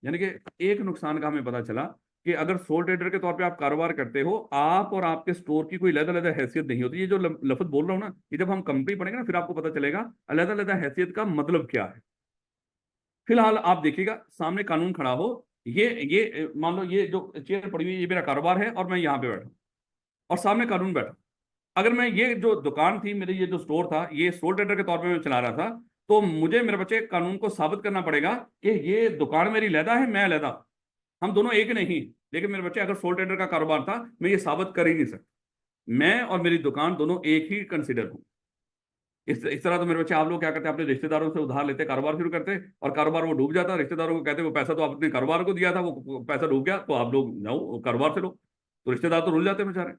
यानी कि एक नुकसान का हमें पता चला कि अगर सोल ट्रेडर के तौर पे आप कारोबार करते हो, आप और आपके स्टोर की कोई अलग-अलग हैसियत नहीं होती। ये जो लफ्ज बोल रहा हूँ ना, ये जब हम कंपनी पढ़ेंगे ना फिर आपको पता चलेगा अलग-अलग हैसियत का मतलब क्या है। फिलहाल आप देखिएगा सामने कानून खड़ा हो, ये मान लो ये जो चेयर पड़ी हुई है ये मेरा कारोबार है और मैं यहाँ पे बैठा और सामने कानून बैठा। अगर मैं ये जो दुकान थी मेरी, ये जो स्टोर था, ये सोल ट्रेडर के तौर पे मैं चला रहा था, तो मुझे मेरे बच्चे कानून को साबित करना पड़ेगा कि ये दुकान मेरी अलहदा है, मैं अलहदा, हम दोनों एक नहीं। लेकिन मेरे बच्चे अगर सोल ट्रेडर का कारोबार था मैं ये साबित कर ही नहीं सकता, मैं और मेरी दुकान दोनों एक ही कंसिडर हूं। इस तरह तो मेरे बच्चे आप लोग क्या करते हैं, अपने रिश्तेदारों से उधार लेते कारोबार शुरू करते और कारोबार वो डूब जाता, रिश्तेदारों को कहते वो पैसा तो आपने कारोबार को दिया था, वो पैसा डूब गया तो आप लोग जाओ कारोबार से लो, तो रिश्तेदार तो रुल जाते हैं बेचारे।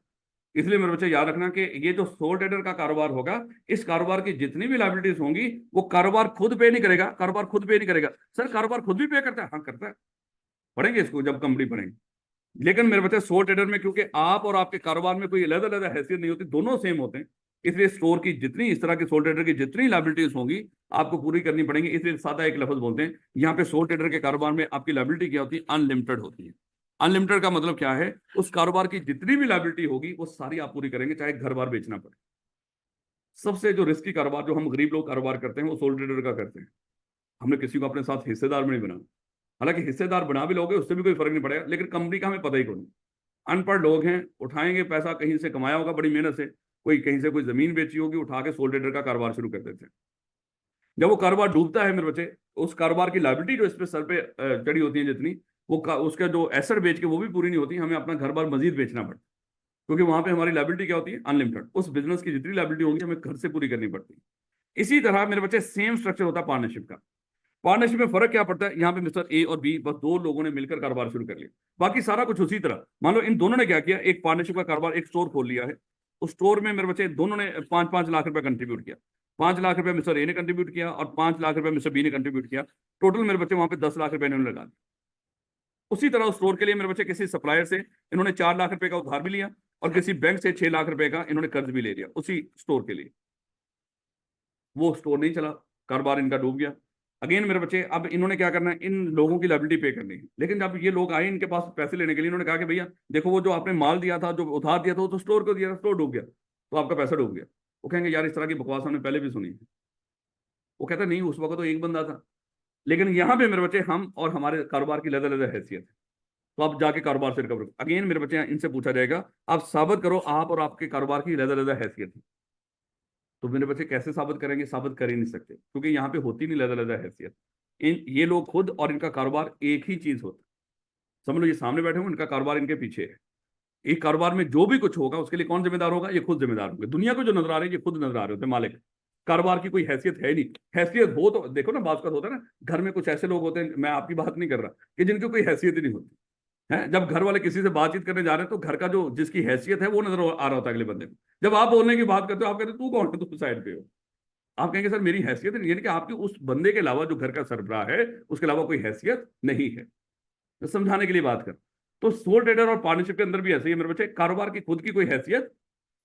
इसलिए मेरे बच्चे याद रखना कि ये जो सोल ट्रेडर का कारोबार होगा, इस कारोबार की जितनी भी लाइबिलिटीज होंगी वो कारोबार खुद पे नहीं करेगा, कारोबार खुद पे नहीं करेगा। सर कारोबार खुद भी पे करता है, हाँ करता है, पढ़ेंगे इसको जब कंपनी पढ़ेंगे। लेकिन मेरे बच्चे सोल ट्रेडर में क्योंकि आप और आपके कारोबार में कोई अलग अलग हैसियत नहीं होती, दोनों सेम होते हैं, इसलिए स्टोर की जितनी इस तरह की सोल ट्रेडर की जितनी लाइबिलिटीज होंगी आपको पूरी करनी पड़ेंगी। इसलिए सादा एक लफ्ज बोलते हैं यहाँ पे, सोल ट्रेडर के कारोबार में आपकी लाइबिलिटी क्या होती है, अनलिमिटेड होती है। अनलिमिटेड का मतलब क्या है, उस कारोबार की जितनी भी लाइबिलिटी होगी वो सारी आप पूरी करेंगे चाहे घर बार बेचना पड़े। सबसे जो रिस्की कारोबार जो हम गरीब लोग कारोबार करते हैं वो सोल ट्रेडर का करते हैं। हमने किसी को अपने साथ हिस्सेदार में नहीं बना, हालांकि हिस्सेदार बना भी लोगे उससे भी कोई फर्क नहीं पड़ेगा, लेकिन कंपनी का हमें पता ही कौन। अनपढ़ लोग हैं, उठाएंगे पैसा कहीं से कमाया होगा बड़ी मेहनत से, कोई कहीं से कोई जमीन बेची होगी, उठा के सोल ट्रेडर का कारोबार शुरू कर देते हैं। जब वो कारोबार डूबता है मेरे बच्चे, उस कारोबार की लाइबिलिटी जो इस पे सर पे चढ़ी होती है जितनी, वो उसका जो एसेट बेच के वो भी पूरी नहीं होती, हमें अपना घर बार मजीद बेचना पड़ता है, क्योंकि वहां पे हमारी लाइबिलिटी क्या होती है, अनलिमिटेड। उस बिजनेस की जितनी लाइबिलिटी होगी हमें घर से पूरी करनी पड़ती है। इसी तरह मेरे बच्चे सेम स्ट्रक्चर होता है पार्टनरशिप का। पार्टनरशिप में फर्क क्या पड़ता है, यहाँ पे मिस्टर ए और बी बस दो लोगों ने मिलकर कारोबार शुरू कर लिया, बाकी सारा कुछ उसी तरह। मान लो इन दोनों ने क्या किया, एक पार्टनरशिप का कारोबार, एक स्टोर खोल लिया है। उस स्टोर में मेरे बच्चे दोनों ने 5-5 लाख रुपए कंट्रीब्यूट किया। 5 लाख रुपए मिस्टर ए ने कंट्रीब्यूट किया और 5 लाख रुपए मिस्टर बी ने कंट्रीब्यूट किया। टोटल मेरे बच्चे वहां पे 10 लाख रुपए इन्होंने लगा दिया। उसी तरह उस स्टोर के लिए मेरे बच्चे किसी सप्लायर से इन्होंने 4 लाख रुपए का उधार भी लिया और किसी बैंक से 6 लाख रुपए का इन्होंने कर्ज भी ले लिया उसी स्टोर के लिए। वो स्टोर नहीं चला, कारोबार इनका डूब गया। अगेन मेरे बच्चे, अब इन्होंने क्या करना है, इन लोगों की लायबिलिटी पे करनी है। लेकिन जब ये लोग आए इनके पास पैसे लेने के लिए, इन्होंने कहा कि भैया देखो वो जो आपने माल दिया था, जो उधार दिया था, वो तो स्टोर को दिया था, स्टोर डूब गया तो आपका पैसा डूब गया। वो कहेंगे यार इस तरह की बकवास हमने पहले भी सुनी है। वो कहता नहीं उस वक्त तो एक बंदा था। लेकिन यहाँ पे मेरे बच्चे हम और हमारे कारोबार की अलग अलग हैसियत है, तो आप जाके कारोबार से रिकवर। अगेन मेरे बच्चे इनसे पूछा जाएगा आप साबित करो आप और आपके कारोबार की अलग अलग हैसियत है। तो मेरे बच्चे कैसे साबित करेंगे, साबित कर ही नहीं सकते, क्योंकि यहाँ पे होती नहीं अलग अलग हैसियत। इन ये लोग खुद और इनका कारोबार एक ही चीज होता है। समझ लो ये सामने बैठे हुए, इनका कारोबार इनके पीछे है। एक कारोबार में जो भी कुछ होगा उसके लिए कौन जिम्मेदार होगा, ये खुद जिम्मेदार होंगे। दुनिया को जो नजर आ रहे हैं ये खुद नजर आ रहे होते हैं मालिक। कारोबार की कोई हैसियत है नहीं। हैसियत हो तो देखो ना, बात होता है ना, घर में कुछ ऐसे लोग होते हैं, मैं आपकी बात नहीं कर रहा, कि जिनकी कोई हैसियत ही नहीं होती है। जब घर वाले किसी से बातचीत करने जा रहे हैं तो घर का जो जिसकी हैसियत है वो नजर आ रहा होता है अगले बंदे को। जब आप बोलने की बात करते हो आप कहते हो तू कौन है, तू साइड पे हो। आप कहेंगे सर मेरी हैसियत नहीं, यानी कि आपकी उस बंदे के अलावा जो घर का सरबराह है उसके अलावा कोई हैसियत नहीं है। तो समझाने के लिए बात कर। तो सोल ट्रेडर और पार्टनरशिप के अंदर भी ऐसे ही है मेरे बच्चे, कारोबार की खुद की कोई हैसियत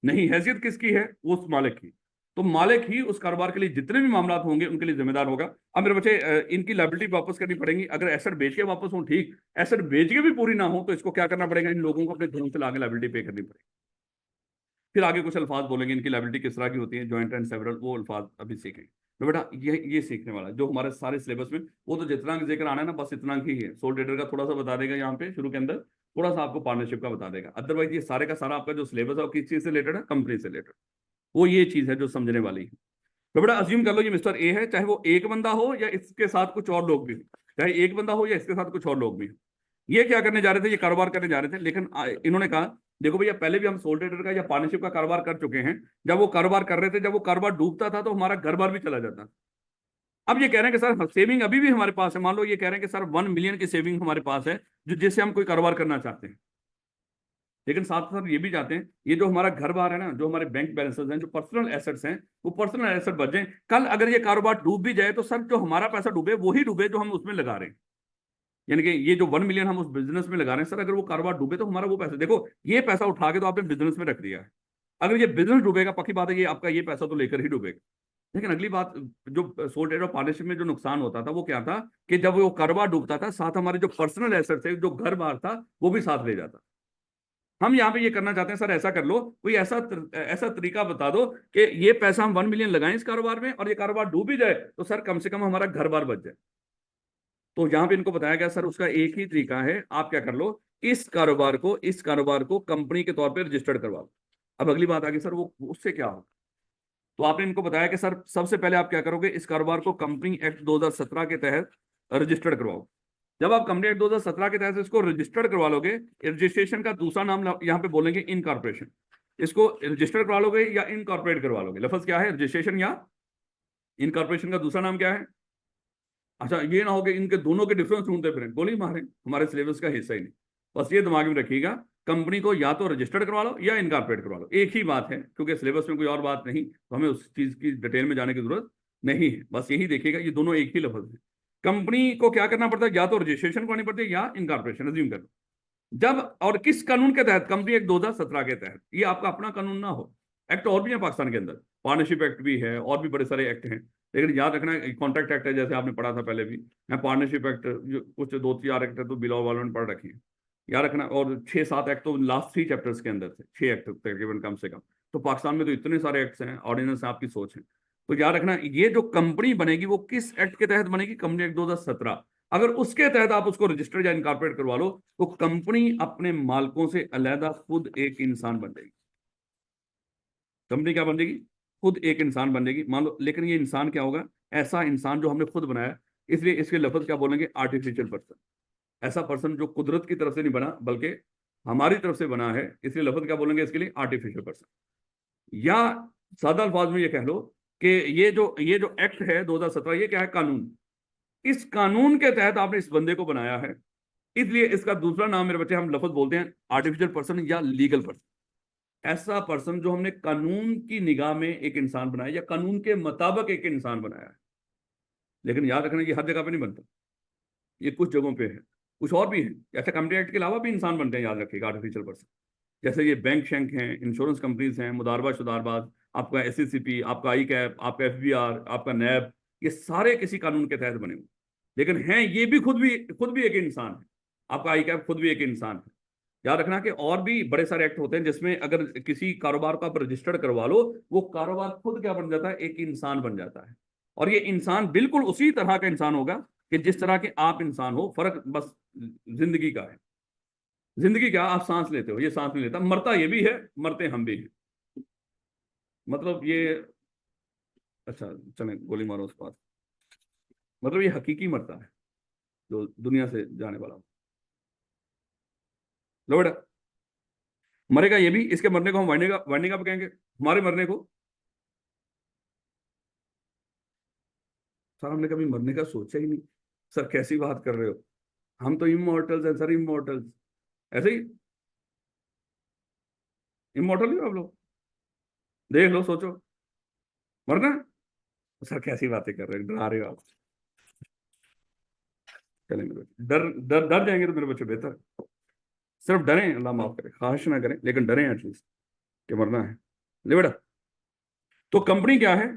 नहीं। हैसियत किसकी है, वो उस मालिक की। तो मालिक ही उस कारोबार के लिए जितने भी मामला होंगे उनके लिए जिम्मेदार होगा। अब मेरे बच्चे इनकी लायबिलिटी वापस करनी पड़ेगी। अगर एसेट बेच के वापस हो ठीक, एसेट बेच के भी पूरी ना हो तो इसको क्या करना पड़ेगा, इन लोगों को अपने घरों से लाके लायबिलिटी पे करनी पड़ेगी। फिर आगे कुछ अल्फाज बोलेंगे इनकी लायबिलिटी किस तरह की होती है, जॉइंट एंड सेवरल, वो अल्फाज अभी सीखेंगे। तो बेटा ये सीखने वाला जो हमारे सारे सिलेबस में, वो तो जितना जिक्र आना है ना बस इतना ही है। सोल ट्रेडर का थोड़ा सा बता देगा यहाँ पे शुरू के अंदर, थोड़ा सा आपको पार्टनरशिप का बता देगा। अदरवाइज ये सारे का सारा आपका जो सिलेबस है वो किस चीज से रिलेटेड है, कंपनी से रिलेटेड। वो ये चीज है जो समझने वाली है। तो बेटा अज्यूम कर लो ये मिस्टर ए है, चाहे वो एक बंदा हो या इसके साथ कुछ और लोग भी हो, चाहे एक बंदा हो या इसके साथ कुछ और लोग भी हो। ये क्या करने जा रहे थे, ये कारोबार करने जा रहे थे। लेकिन इन्होंने कहा देखो भैया पहले भी हम सोल ट्रेडर का या पार्टनरशिप का कारोबार कर चुके हैं। जब वो कारोबार कर रहे थे, जब वो कारोबार डूबता था तो हमारा घर बार भी चला जाता। अब ये कह रहे हैं कि सर सेविंग अभी भी हमारे पास है, मान लो ये कह रहे हैं कि सर 1 मिलियन की सेविंग हमारे पास है, जो जिससे हम कोई कारोबार करना चाहते हैं, लेकिन साथ साथ ये भी चाहते हैं ये जो हमारा घर बार है ना, जो हमारे बैंक बैलेंसेस हैं, जो पर्सनल एसेट्स हैं, वो पर्सनल एसेट बच जाए। कल अगर ये कारोबार डूब भी जाए तो सर जो हमारा पैसा डूबे वही डूबे जो हम उसमें लगा रहे हैं। यानी कि ये जो 1 मिलियन हम उस बिजनेस में लगा रहे हैं सर, अगर वो कारोबार डूबे तो हमारा वो पैसा, देखो ये पैसा उठा के तो आपने बिजनेस में रख दिया है, अगर ये बिजनेस डूबेगा पक्की बात है ये आपका ये पैसा तो लेकर ही डूबेगा। लेकिन अगली बात, जो सोल ट्रेड और पार्टनरशिप में जो नुकसान होता था वो क्या था कि जब वो कारोबार डूबता था साथ हमारे जो पर्सनल एसेट थे, जो घर बार था, वो भी साथ ले जाता। हम यहाँ पे ये करना चाहते हैं सर, ऐसा कर लो, कोई ऐसा तरीका बता दो कि ये पैसा हम 1 मिलियन लगाएं इस कारोबार में, और ये कारोबार डूब ही जाए तो सर कम से कम हमारा घर बार बच जाए। तो यहाँ पे इनको बताया गया सर उसका एक ही तरीका है, आप क्या कर लो, इस कारोबार को कंपनी के तौर पर रजिस्टर्ड करवा लो। अब अगली बात आ गई सर वो उससे क्या हो, तो आपने इनको बताया कि सर सबसे पहले आप क्या करोगे, इस कारोबार को कंपनी एक्ट 2017 के तहत रजिस्टर्ड करवाओ। जब आप कंपनी एक्ट 2017 के तहत इसको रजिस्टर्ड करवा लोगे, रजिस्ट्रेशन का दूसरा नाम यहाँ पे बोलेंगे इनकॉर्पोरेशन, इसको रजिस्टर करवा लोगे या इनकॉर्पोरेट करवा लोगे, लफ्ज क्या है, रजिस्ट्रेशन या इनकॉर्पोरेशन का दूसरा नाम क्या है। अच्छा ये ना हो कि इनके दोनों के डिफरेंस ढूंढते फिर गोली मारे, हमारे सिलेबस का हिस्सा ही नहीं। बस ये दिमाग में रखिएगा, कंपनी को या तो रजिस्टर्ड करवा लो या इनकॉर्पोरेट करवा लो, एक ही बात है, क्योंकि सिलेबस में कोई और बात नहीं, तो हमें उस चीज की डिटेल में जाने की जरूरत नहीं है। बस यही देखिएगा, ये दोनों एक ही लफ्ज है। कंपनी को क्या करना पड़ता है, या तो रजिस्ट्रेशन करनी पड़ती है या इनकॉर्पोरेशन, अज्यूम कर लो। जब और किस कानून के तहत, कंपनी एक्ट 2017 के तहत, ये आपका अपना कानून ना हो, एक्ट और भी है पाकिस्तान के अंदर, पार्टनरशिप एक्ट भी है और भी बड़े सारे एक्ट हैं, लेकिन याद रखना कॉन्ट्रैक्ट एक्ट है, जैसे आपने पढ़ा था पहले भी, मैं पार्टनरशिप एक्ट जो कुछ 2-4 एक्ट है तो बिलाव वालों ने पढ़ रखी है, याद रखना, और 6-7 एक्ट तो लास्ट 3 चैप्टर्स के अंदर थे, 6 एक्ट तकरीबन कम से कम। तो पाकिस्तान में तो इतने सारे एक्ट्स हैं, ऑर्डिनेंस आपकी सोच है। तो याद रखना ये जो कंपनी बनेगी वो किस एक्ट के तहत बनेगी, कंपनी एक्ट 2017, अगर उसके तहत आप उसको रजिस्टर या इनकॉर्पोरेट करवा लो तो कंपनी अपने मालिकों से अलहदा खुद एक इंसान बन जाएगी। कंपनी क्या बन जाएगी, खुद एक इंसान बन जाएगी, मान लो। लेकिन ये इंसान क्या होगा, ऐसा इंसान जो हमने खुद बनाया, इसलिए इसके लफ्ज क्या बोलेंगे, आर्टिफिशियल पर्सन। ऐसा पर्सन जो कुदरत की तरफ से नहीं बना बल्कि हमारी तरफ से बना है, इसलिए लफ्ज क्या बोलेंगे इसके लिए, आर्टिफिशियल पर्सन। या सादा अल्फाज में ये कह लो कि ये जो एक्ट है 2017, ये क्या है, कानून। इस कानून के तहत आपने इस बंदे को बनाया है, इसलिए इसका दूसरा नाम मेरे बच्चे हम लफ्ज बोलते हैं आर्टिफिशियल पर्सन या लीगल पर्सन। ऐसा पर्सन जो हमने कानून की निगाह में एक इंसान बनाया या कानून के मुताबिक एक इंसान बनाया है। लेकिन याद रखना ये हर जगह पे नहीं बनता, ये कुछ जगहों पे है, कुछ और भी है। ऐसा कंपनी एक्ट के अलावा भी इंसान बनते हैं, याद रखिएगा, आर्टिफिशियल पर्सन। जैसे ये बैंक शैंक हैं, इंश्योरेंस कंपनीज हैं, मुदारबा शुदारबाज, आपका एससीसीपी, आपका आई कैप, आपका एफबीआर, आपका नैब, ये सारे किसी कानून के तहत बने हुए, लेकिन हैं ये भी खुद भी एक इंसान है। आपका आई कैप खुद भी एक इंसान है। याद रखना कि और भी बड़े सारे एक्ट होते हैं जिसमें अगर किसी कारोबार को आप रजिस्टर्ड करवा लो, वो कारोबार खुद क्या बन जाता है, एक इंसान बन जाता है। और ये इंसान बिल्कुल उसी तरह का इंसान होगा कि जिस तरह के आप इंसान हो, फर्क बस जिंदगी का है। जिंदगी क्या, आप सांस लेते हो, ये सांस नहीं लेता, मरता ये भी है, मरते हम भी हैं, मतलब ये। अच्छा चले गोली मारो उस पास, मतलब ये हकीकी मरता है जो दुनिया से जाने वाला हो। लो बेटा, मरेगा ये भी, इसके मरने को हम वर्णिका पे कहेंगे, हमारे मरने को। सर हमने कभी मरने का सोचा ही नहीं। सर कैसी बात कर रहे हो, हम तो इमोर्टल्स हैं सर, इमोर्टल्स। ऐसे ही इमोर्टल ही हो आप लोग, देख लो, सोचो, मरना। सर कैसी बातें कर रहे हो, डरा रहे हो आप। चले मेरे बच्चे, डर डर डर जाएंगे तो मेरे बच्चे बेहतर। सिर्फ डरें, अल्लाह माफ करे, ख्वाहिश ना करें, लेकिन डरें एटलीस्ट कि मरना है। ले बेटा, तो कंपनी क्या है,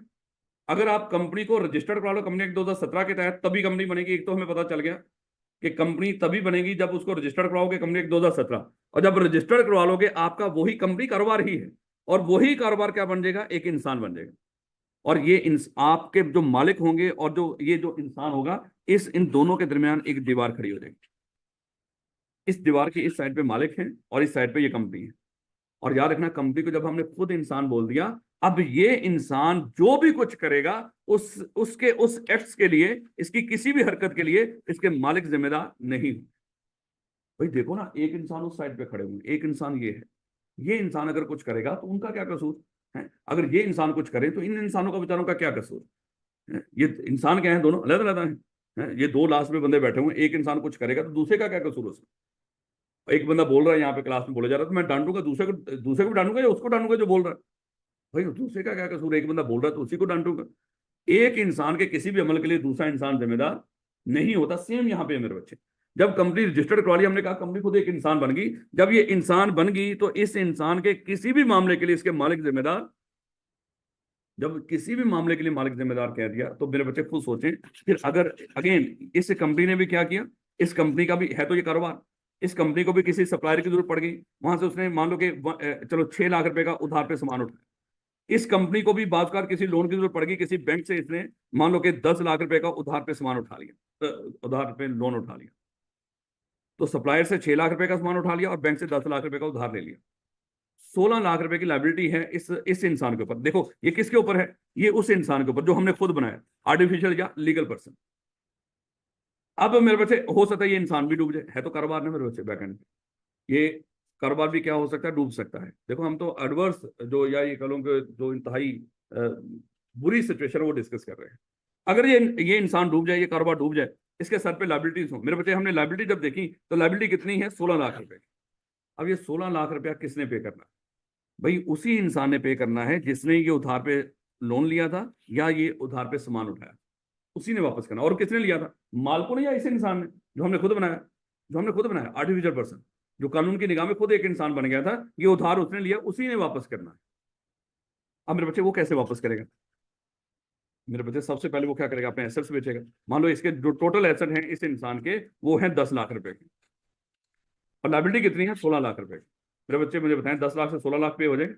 अगर आप कंपनी को रजिस्टर्ड करा लो कंपनी एक्ट 2017 के तहत, तभी कंपनी बनेगी। एक तो हमें पता चल गया कि कंपनी तभी बनेगी जब उसको रजिस्टर्ड करवाओगे कंपनी एक्ट 2017, और जब रजिस्टर्ड करवा लोगे आपका वही कंपनी कारोबार ही है, और वही कारोबार क्या बन जाएगा, एक इंसान बन जाएगा। और ये आपके जो मालिक होंगे और जो ये जो इंसान होगा, इन दोनों के दरमियान एक दीवार खड़ी हो जाएगी। इस दीवार की इस साइड पे मालिक हैं और इस साइड पे ये कंपनी है। और याद रखना, कंपनी को जब हमने खुद इंसान बोल दिया, अब ये इंसान जो भी कुछ करेगा उस एक्ट्स के लिए, इसकी किसी भी हरकत के लिए इसके मालिक जिम्मेदार नहीं। भाई देखो ना, एक इंसान उस साइड पे खड़े हुए, एक इंसान ये है, ये इंसान अगर कुछ करेगा तो उनका क्या कसूर है, अगर ये इंसान कुछ करे तो इन इंसानों का बेचारों का क्या कसूर। ये इंसान क्या है, दोनों अलग अलग हैं। ये दो लास्ट में बंदे बैठे हुए हैं, एक इंसान कुछ करेगा तो दूसरे का क्या कसूर उसमें। एक बंदा बोल रहा है यहाँ पे क्लास में बोला जा रहा है, तो मैं डांटूंगा दूसरे को भी डांटूंगा या उसको डांटूंगा जो बोल रहा है। भाई दूसरे का क्या कसूर है, एक बंदा बोल रहा है तो उसी को डांटूंगा। एक इंसान के किसी भी अमल के लिए दूसरा इंसान जिम्मेदार नहीं होता। सेम यहाँ पे है मेरे बच्चे। जब कंपनी रजिस्टर्ड करवा ली, हमने कहा कंपनी खुद एक इंसान बन गई। जब ये इंसान बन गई तो इस इंसान के किसी भी मामले के लिए इसके मालिक जिम्मेदार। जब किसी भी मामले के लिए मालिक जिम्मेदार कह दिया तो मेरे बच्चे खुद सोचें। फिर अगर अगेन इस कंपनी ने भी क्या किया, इस कंपनी का भी है तो ये कारोबार, इस कंपनी को भी किसी सप्लायर की जरूरत पड़ गई, वहां से उसने मान लो कि चलो 6 लाख रुपए का उधार पे सामान उठाया। इस कंपनी को भी बाज़ किसी लोन की जरूरत पड़ गई, किसी बैंक से इसने मान लो कि 10 लाख रुपए का उधार पे सामान उठा लिया, उधार पे लोन उठा लिया। तो सप्लायर से 6 लाख रुपए का सामान उठा लिया और बैंक से 10 लाख रुपए का उधार ले लिया। 16 लाख रुपए की लाइबिलिटी है इस इंसान के ऊपर। देखो ये किसके ऊपर है, ये उस इंसान के ऊपर जो हमने खुद बनाया, आर्टिफिशियल या लीगल पर्सन। अब मेरे बच्चे हो सकता है ये इंसान भी डूब जाए, है तो कारोबार ना मेरे बच्चे बैकएंड पे। ये कारोबार भी क्या हो सकता है, डूब सकता है। देखो हम तो एडवर्स जो या ये कह कि जो इंतहाई बुरी सिचुएशन है वो डिस्कस कर रहे हैं। अगर ये इंसान डूब जाए, ये कारोबार डूब जाए, इसके सर पे लाइबिलिटीज हो मेरे बच्चे। हमने लाइबिलिटी जब देखी तो लाइबिलिटी कितनी है, 16 लाख रुपए। अब ये 16 लाख रुपया किसने पे करना है, भाई उसी इंसान ने पे करना है जिसने ये उधार पे लोन लिया था या ये उधार पे सामान उठाया, उसी ने वापस करना। और किसने लिया था, मालिकों ने या इस इंसान ने जो हमने खुद बनाया, आर्टिफिशियल पर्सन जो कानून की निगाह में खुद एक इंसान बन गया था, ये उधार उसने लिया, उसी ने वापस करना है। अब मेरे बच्चे वो कैसे वापस करेगा, मेरे बच्चे सबसे पहले वो क्या करेगा, अपने एसेट्स बेचेगा। मान लो इसके जो टोटल एसेट हैं इस इंसान के वो हैं 10 लाख रुपए के, और लाइबिलिटी कितनी है, 16 लाख रुपए की। मेरे बच्चे मुझे बताएं 10 लाख से 16 लाख पे हो जाए,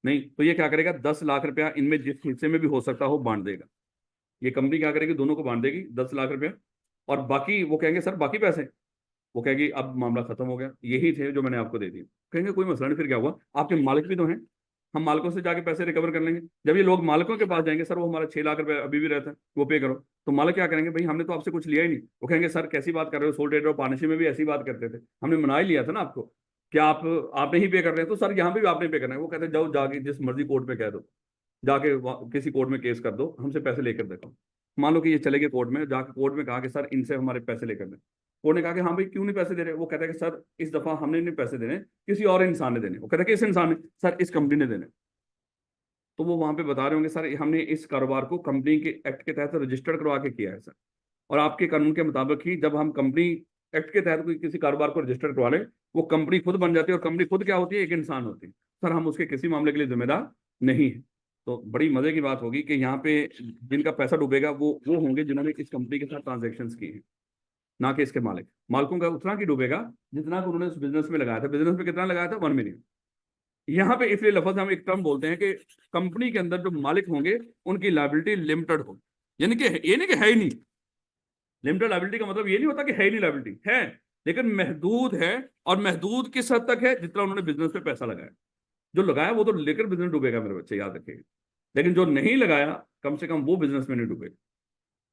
नहीं तो ये क्या करेगा, 10 लाख रुपया इनमें जिस हिस्से में भी हो सकता हो बांट देगा। ये कंपनी क्या करेगी, दोनों को बांट देगी 10 लाख रुपया। और बाकी वो कहेंगे सर बाकी पैसे, वो कहेगी अब मामला खत्म हो गया, यही थे जो मैंने आपको दे दिए। कहेंगे कोई मसला नहीं, फिर क्या हुआ, आपके मालिक भी तो हैं, हम मालिकों से जाके पैसे रिकवर कर लेंगे। जब ये लोग मालिकों के पास जाएंगे, सर वो हमारा 6 लाख रुपए अभी भी रहता है, वो पे करो, तो मालिक क्या करेंगे, भाई हमने तो आपसे कुछ लिया ही नहीं। वो कहेंगे सर कैसी बात कर रहे हो, सोल ट्रेडर और पार्टनरशिप में भी ऐसी बात करते थे, हमने मना ही लिया था ना आपको, क्या आप नहीं पे कर रहे हैं, तो सर यहाँ पे भी आपने पे करना है। वो कहते हैं जाओ जाके जिस मर्जी कोर्ट में कह दो, जाके किसी कोर्ट में केस कर दो, हमसे पैसे लेकर देखो। मान लो कि ये चले गए कोर्ट में, जाके कोर्ट में कहा कि सर इनसे हमारे पैसे लेकर दें। कोर्ट ने कहा कि हाँ भाई क्यों नहीं पैसे दे रहे, वो कहता है कि सर इस दफा हमने नहीं पैसे देने, किसी और इंसान ने देने। वो कहता है कि इस इंसान ने, सर इस कंपनी ने देने। तो वो वहां पे बता रहे होंगे सर हमने इस कारोबार को कंपनी के एक्ट के तहत रजिस्टर्ड करवा के किया है सर, और आपके कानून के मुताबिक ही जब हम कंपनी एक्ट के तहत कोई किसी कारोबार को रजिस्टर करवा लें, वो कंपनी खुद बन जाती है। और कंपनी खुद क्या होती है, एक इंसान होती है। सर हम उसके किसी मामले के लिए जिम्मेदार नहीं है। तो बड़ी मजे की बात होगी कि यहाँ पे जिनका पैसा डूबेगा वो होंगे जिन्होंने इस कंपनी के साथ ट्रांजेक्शन किए हैं, ना कि इसके मालिक। मालिकों का उतना की डूबेगा जितना कि उन्होंने उस बिजनेस में लगाया था। बिजनेस में कितना लगाया था, 1 मिलियन। यहाँ पे इसलिए लफ्ज हम एक टर्म बोलते हैं कि कंपनी के अंदर जो मालिक होंगे उनकी लायबिलिटी लिमिटेड होगी, यानी कि ये नहीं कि है ही नहीं। लिमिटेड लायबिलिटी का मतलब ये नहीं होता कि है ही नहीं, लायबिलिटी है लेकिन महदूद है। और महदूद किस हद तक है, जितना उन्होंने बिजनेस पे पैसा लगाया। जो लगाया वो तो लेकर बिजनेस डूबेगा मेरे बच्चे, याद रखिएगा। लेकिन जो नहीं लगाया कम से कम वो बिजनेस में नहीं डूबेगा।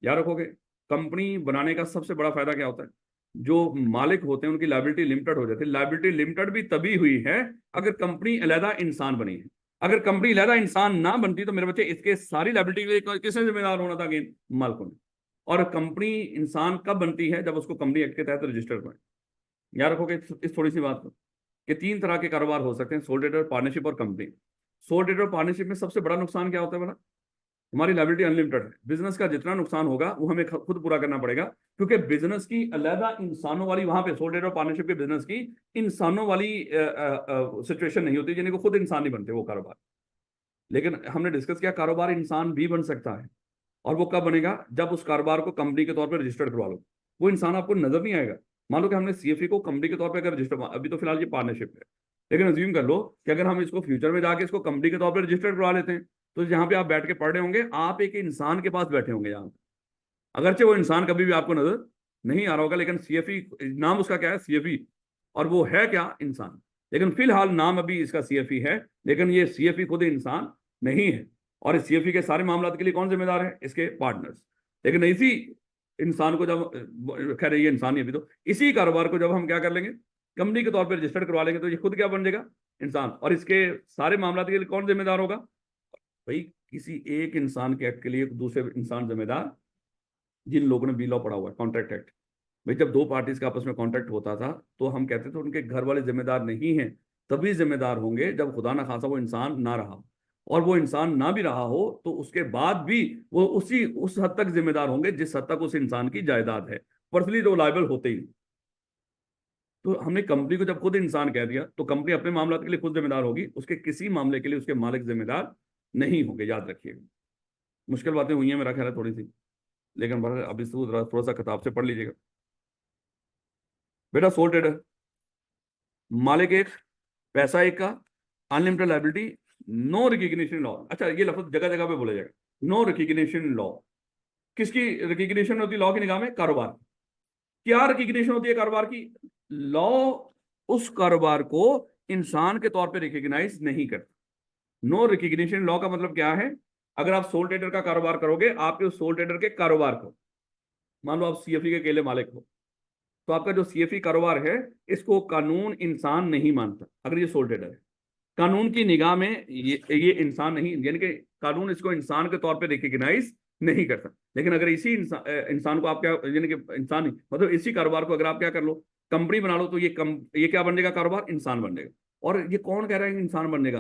याद रखोगे, कंपनी बनाने का सबसे बड़ा फायदा क्या होता है, जो मालिक होते हैं उनकी लायबिलिटी लिमिटेड हो जाती है। लायबिलिटी लिमिटेड भी तभी हुई है अगर कंपनी अलहदा इंसान बनी है। अगर कंपनी अलहदा इंसान ना बनती तो मेरे बच्चे इसके सारी लायबिलिटी के लिए किसने जिम्मेदार होना था, अगेन मालिकों ने। और कंपनी इंसान कब बनती है, जब उसको कंपनी एक्ट के तहत रजिस्टर करें। याद रखोगे इस थोड़ी सी बात को, कि 3 तरह के कारोबार हो सकते हैं, सोल ट्रेडर, पार्टनरशिप और कंपनी। सोल ट्रेडर पार्टनरशिप में सबसे बड़ा नुकसान क्या होता है, बड़ा हमारी लायबिलिटी अनलिमिटेड है। बिजनेस का जितना नुकसान होगा वो हमें खुद पूरा करना पड़ेगा, क्योंकि बिजनेस की अलहदा इंसानों वाली, वहां पे सोल ट्रेडर और पार्टनरशिप के बिजनेस की इंसानों वाली सिचुएशन नहीं होती, जिन्हें को खुद इंसान नहीं बनते वो कारोबार। लेकिन हमने डिस्कस किया कारोबार इंसान भी बन सकता है। और वो कब बनेगा, जब उस कारोबार को कंपनी के तौर पर रजिस्टर्ड करवा लो। वो इंसान आपको नजर नहीं आएगा। मान लो कि हमने सीएफई को कंपनी के तौर पर अगर रजिस्टर, अभी तो फिलहाल ये पार्टनरशिप है, लेकिन अज्यूम कर लो कि अगर हम इसको फ्यूचर में जाके इसको कंपनी के तौर पर रजिस्टर्ड करवा लेते हैं, तो जहां पे आप बैठ के पढ़ रहे होंगे आप एक इंसान के पास बैठे होंगे यहाँ। अगरचे वो इंसान कभी भी आपको नजर नहीं आ रहा होगा, लेकिन सीएफई नाम उसका क्या है, सीएफई, और वो है क्या, इंसान। लेकिन फिलहाल नाम अभी इसका सीएफई है, लेकिन ये सीएफई खुद इंसान नहीं है। और इस सीएफई के सारे मामलों के लिए कौन जिम्मेदार है, इसके पार्टनर्स। लेकिन इसी इंसान को जब, खैर ये इंसान ही अभी, तो इसी कारोबार को जब हम क्या कर लेंगे, कंपनी के तौर पर रजिस्टर्ड करवा लेंगे, तो ये खुद क्या बन जाएगा, इंसान। और इसके सारे मामलों के लिए कौन जिम्मेदार होगा, भाई किसी एक इंसान के एक्ट के लिए दूसरे इंसान जिम्मेदार, जिन लोगों ने बी लॉ पढ़ा हुआ है, कॉन्ट्रैक्ट एक्ट। भाई जब दो पार्टीज का आपस में कॉन्ट्रैक्ट होता था तो हम कहते थे उनके घर वाले जिम्मेदार नहीं हैं, तभी जिम्मेदार होंगे जब खुदा ना खासा वो इंसान ना रहा, और वो इंसान ना भी रहा हो तो उसके बाद भी वो उसी उस हद तक जिम्मेदार होंगे जिस हद तक उस इंसान की जायदाद है। पर्सनली तो लायबल होते ही। तो हमने कंपनी को जब खुद इंसान कह दिया तो कंपनी अपने मामला के लिए खुद जिम्मेदार होगी, उसके किसी मामले के लिए उसके मालिक जिम्मेदार नहीं होंगे, याद रखिएगा। मुश्किल बातें हुई हैं मेरा ख्याल है थोड़ी सी, लेकिन अभी थोड़ा सा किताब से पढ़ लीजिएगा। बेटा सोल ट्रेडर, मालिक एक, पैसा एक का, unlimited liability, no recognition law. अच्छा ये लफ्ज जगह जगह पे बोला जाएगा, नो रिकग्निशन लॉ। किसकी रिकग्निशन होती है लॉ की निगाह में? कारोबार। क्या रिकग्निशन होती है कारोबार की? लॉ उस कारोबार को इंसान के तौर पे रिकग्नाइज नहीं करता। नो रिकग्निशन लॉ का मतलब क्या है? अगर आप सोल ट्रेडर का कारोबार करोगे, आपके उस सोल ट्रेडर के कारोबार को, मान लो आप सीएफई के अकेले मालिक हो, तो आपका जो सीएफई कारोबार है इसको कानून इंसान नहीं मानता। अगर ये सोल ट्रेडर है, कानून की निगाह में ये इंसान नहीं, यानी कि कानून इसको इंसान के तौर पे रिकग्नाइज नहीं करता। लेकिन अगर इसी इंसान को आप क्या, यानी कि इंसान ही मतलब इसी कारोबार को अगर आप क्या कर लो, कंपनी बना लो, तो ये क्या बन जाएगा? कारोबार इंसान बन जाएगा। और ये कौन कह रहा है इंसान बनने का?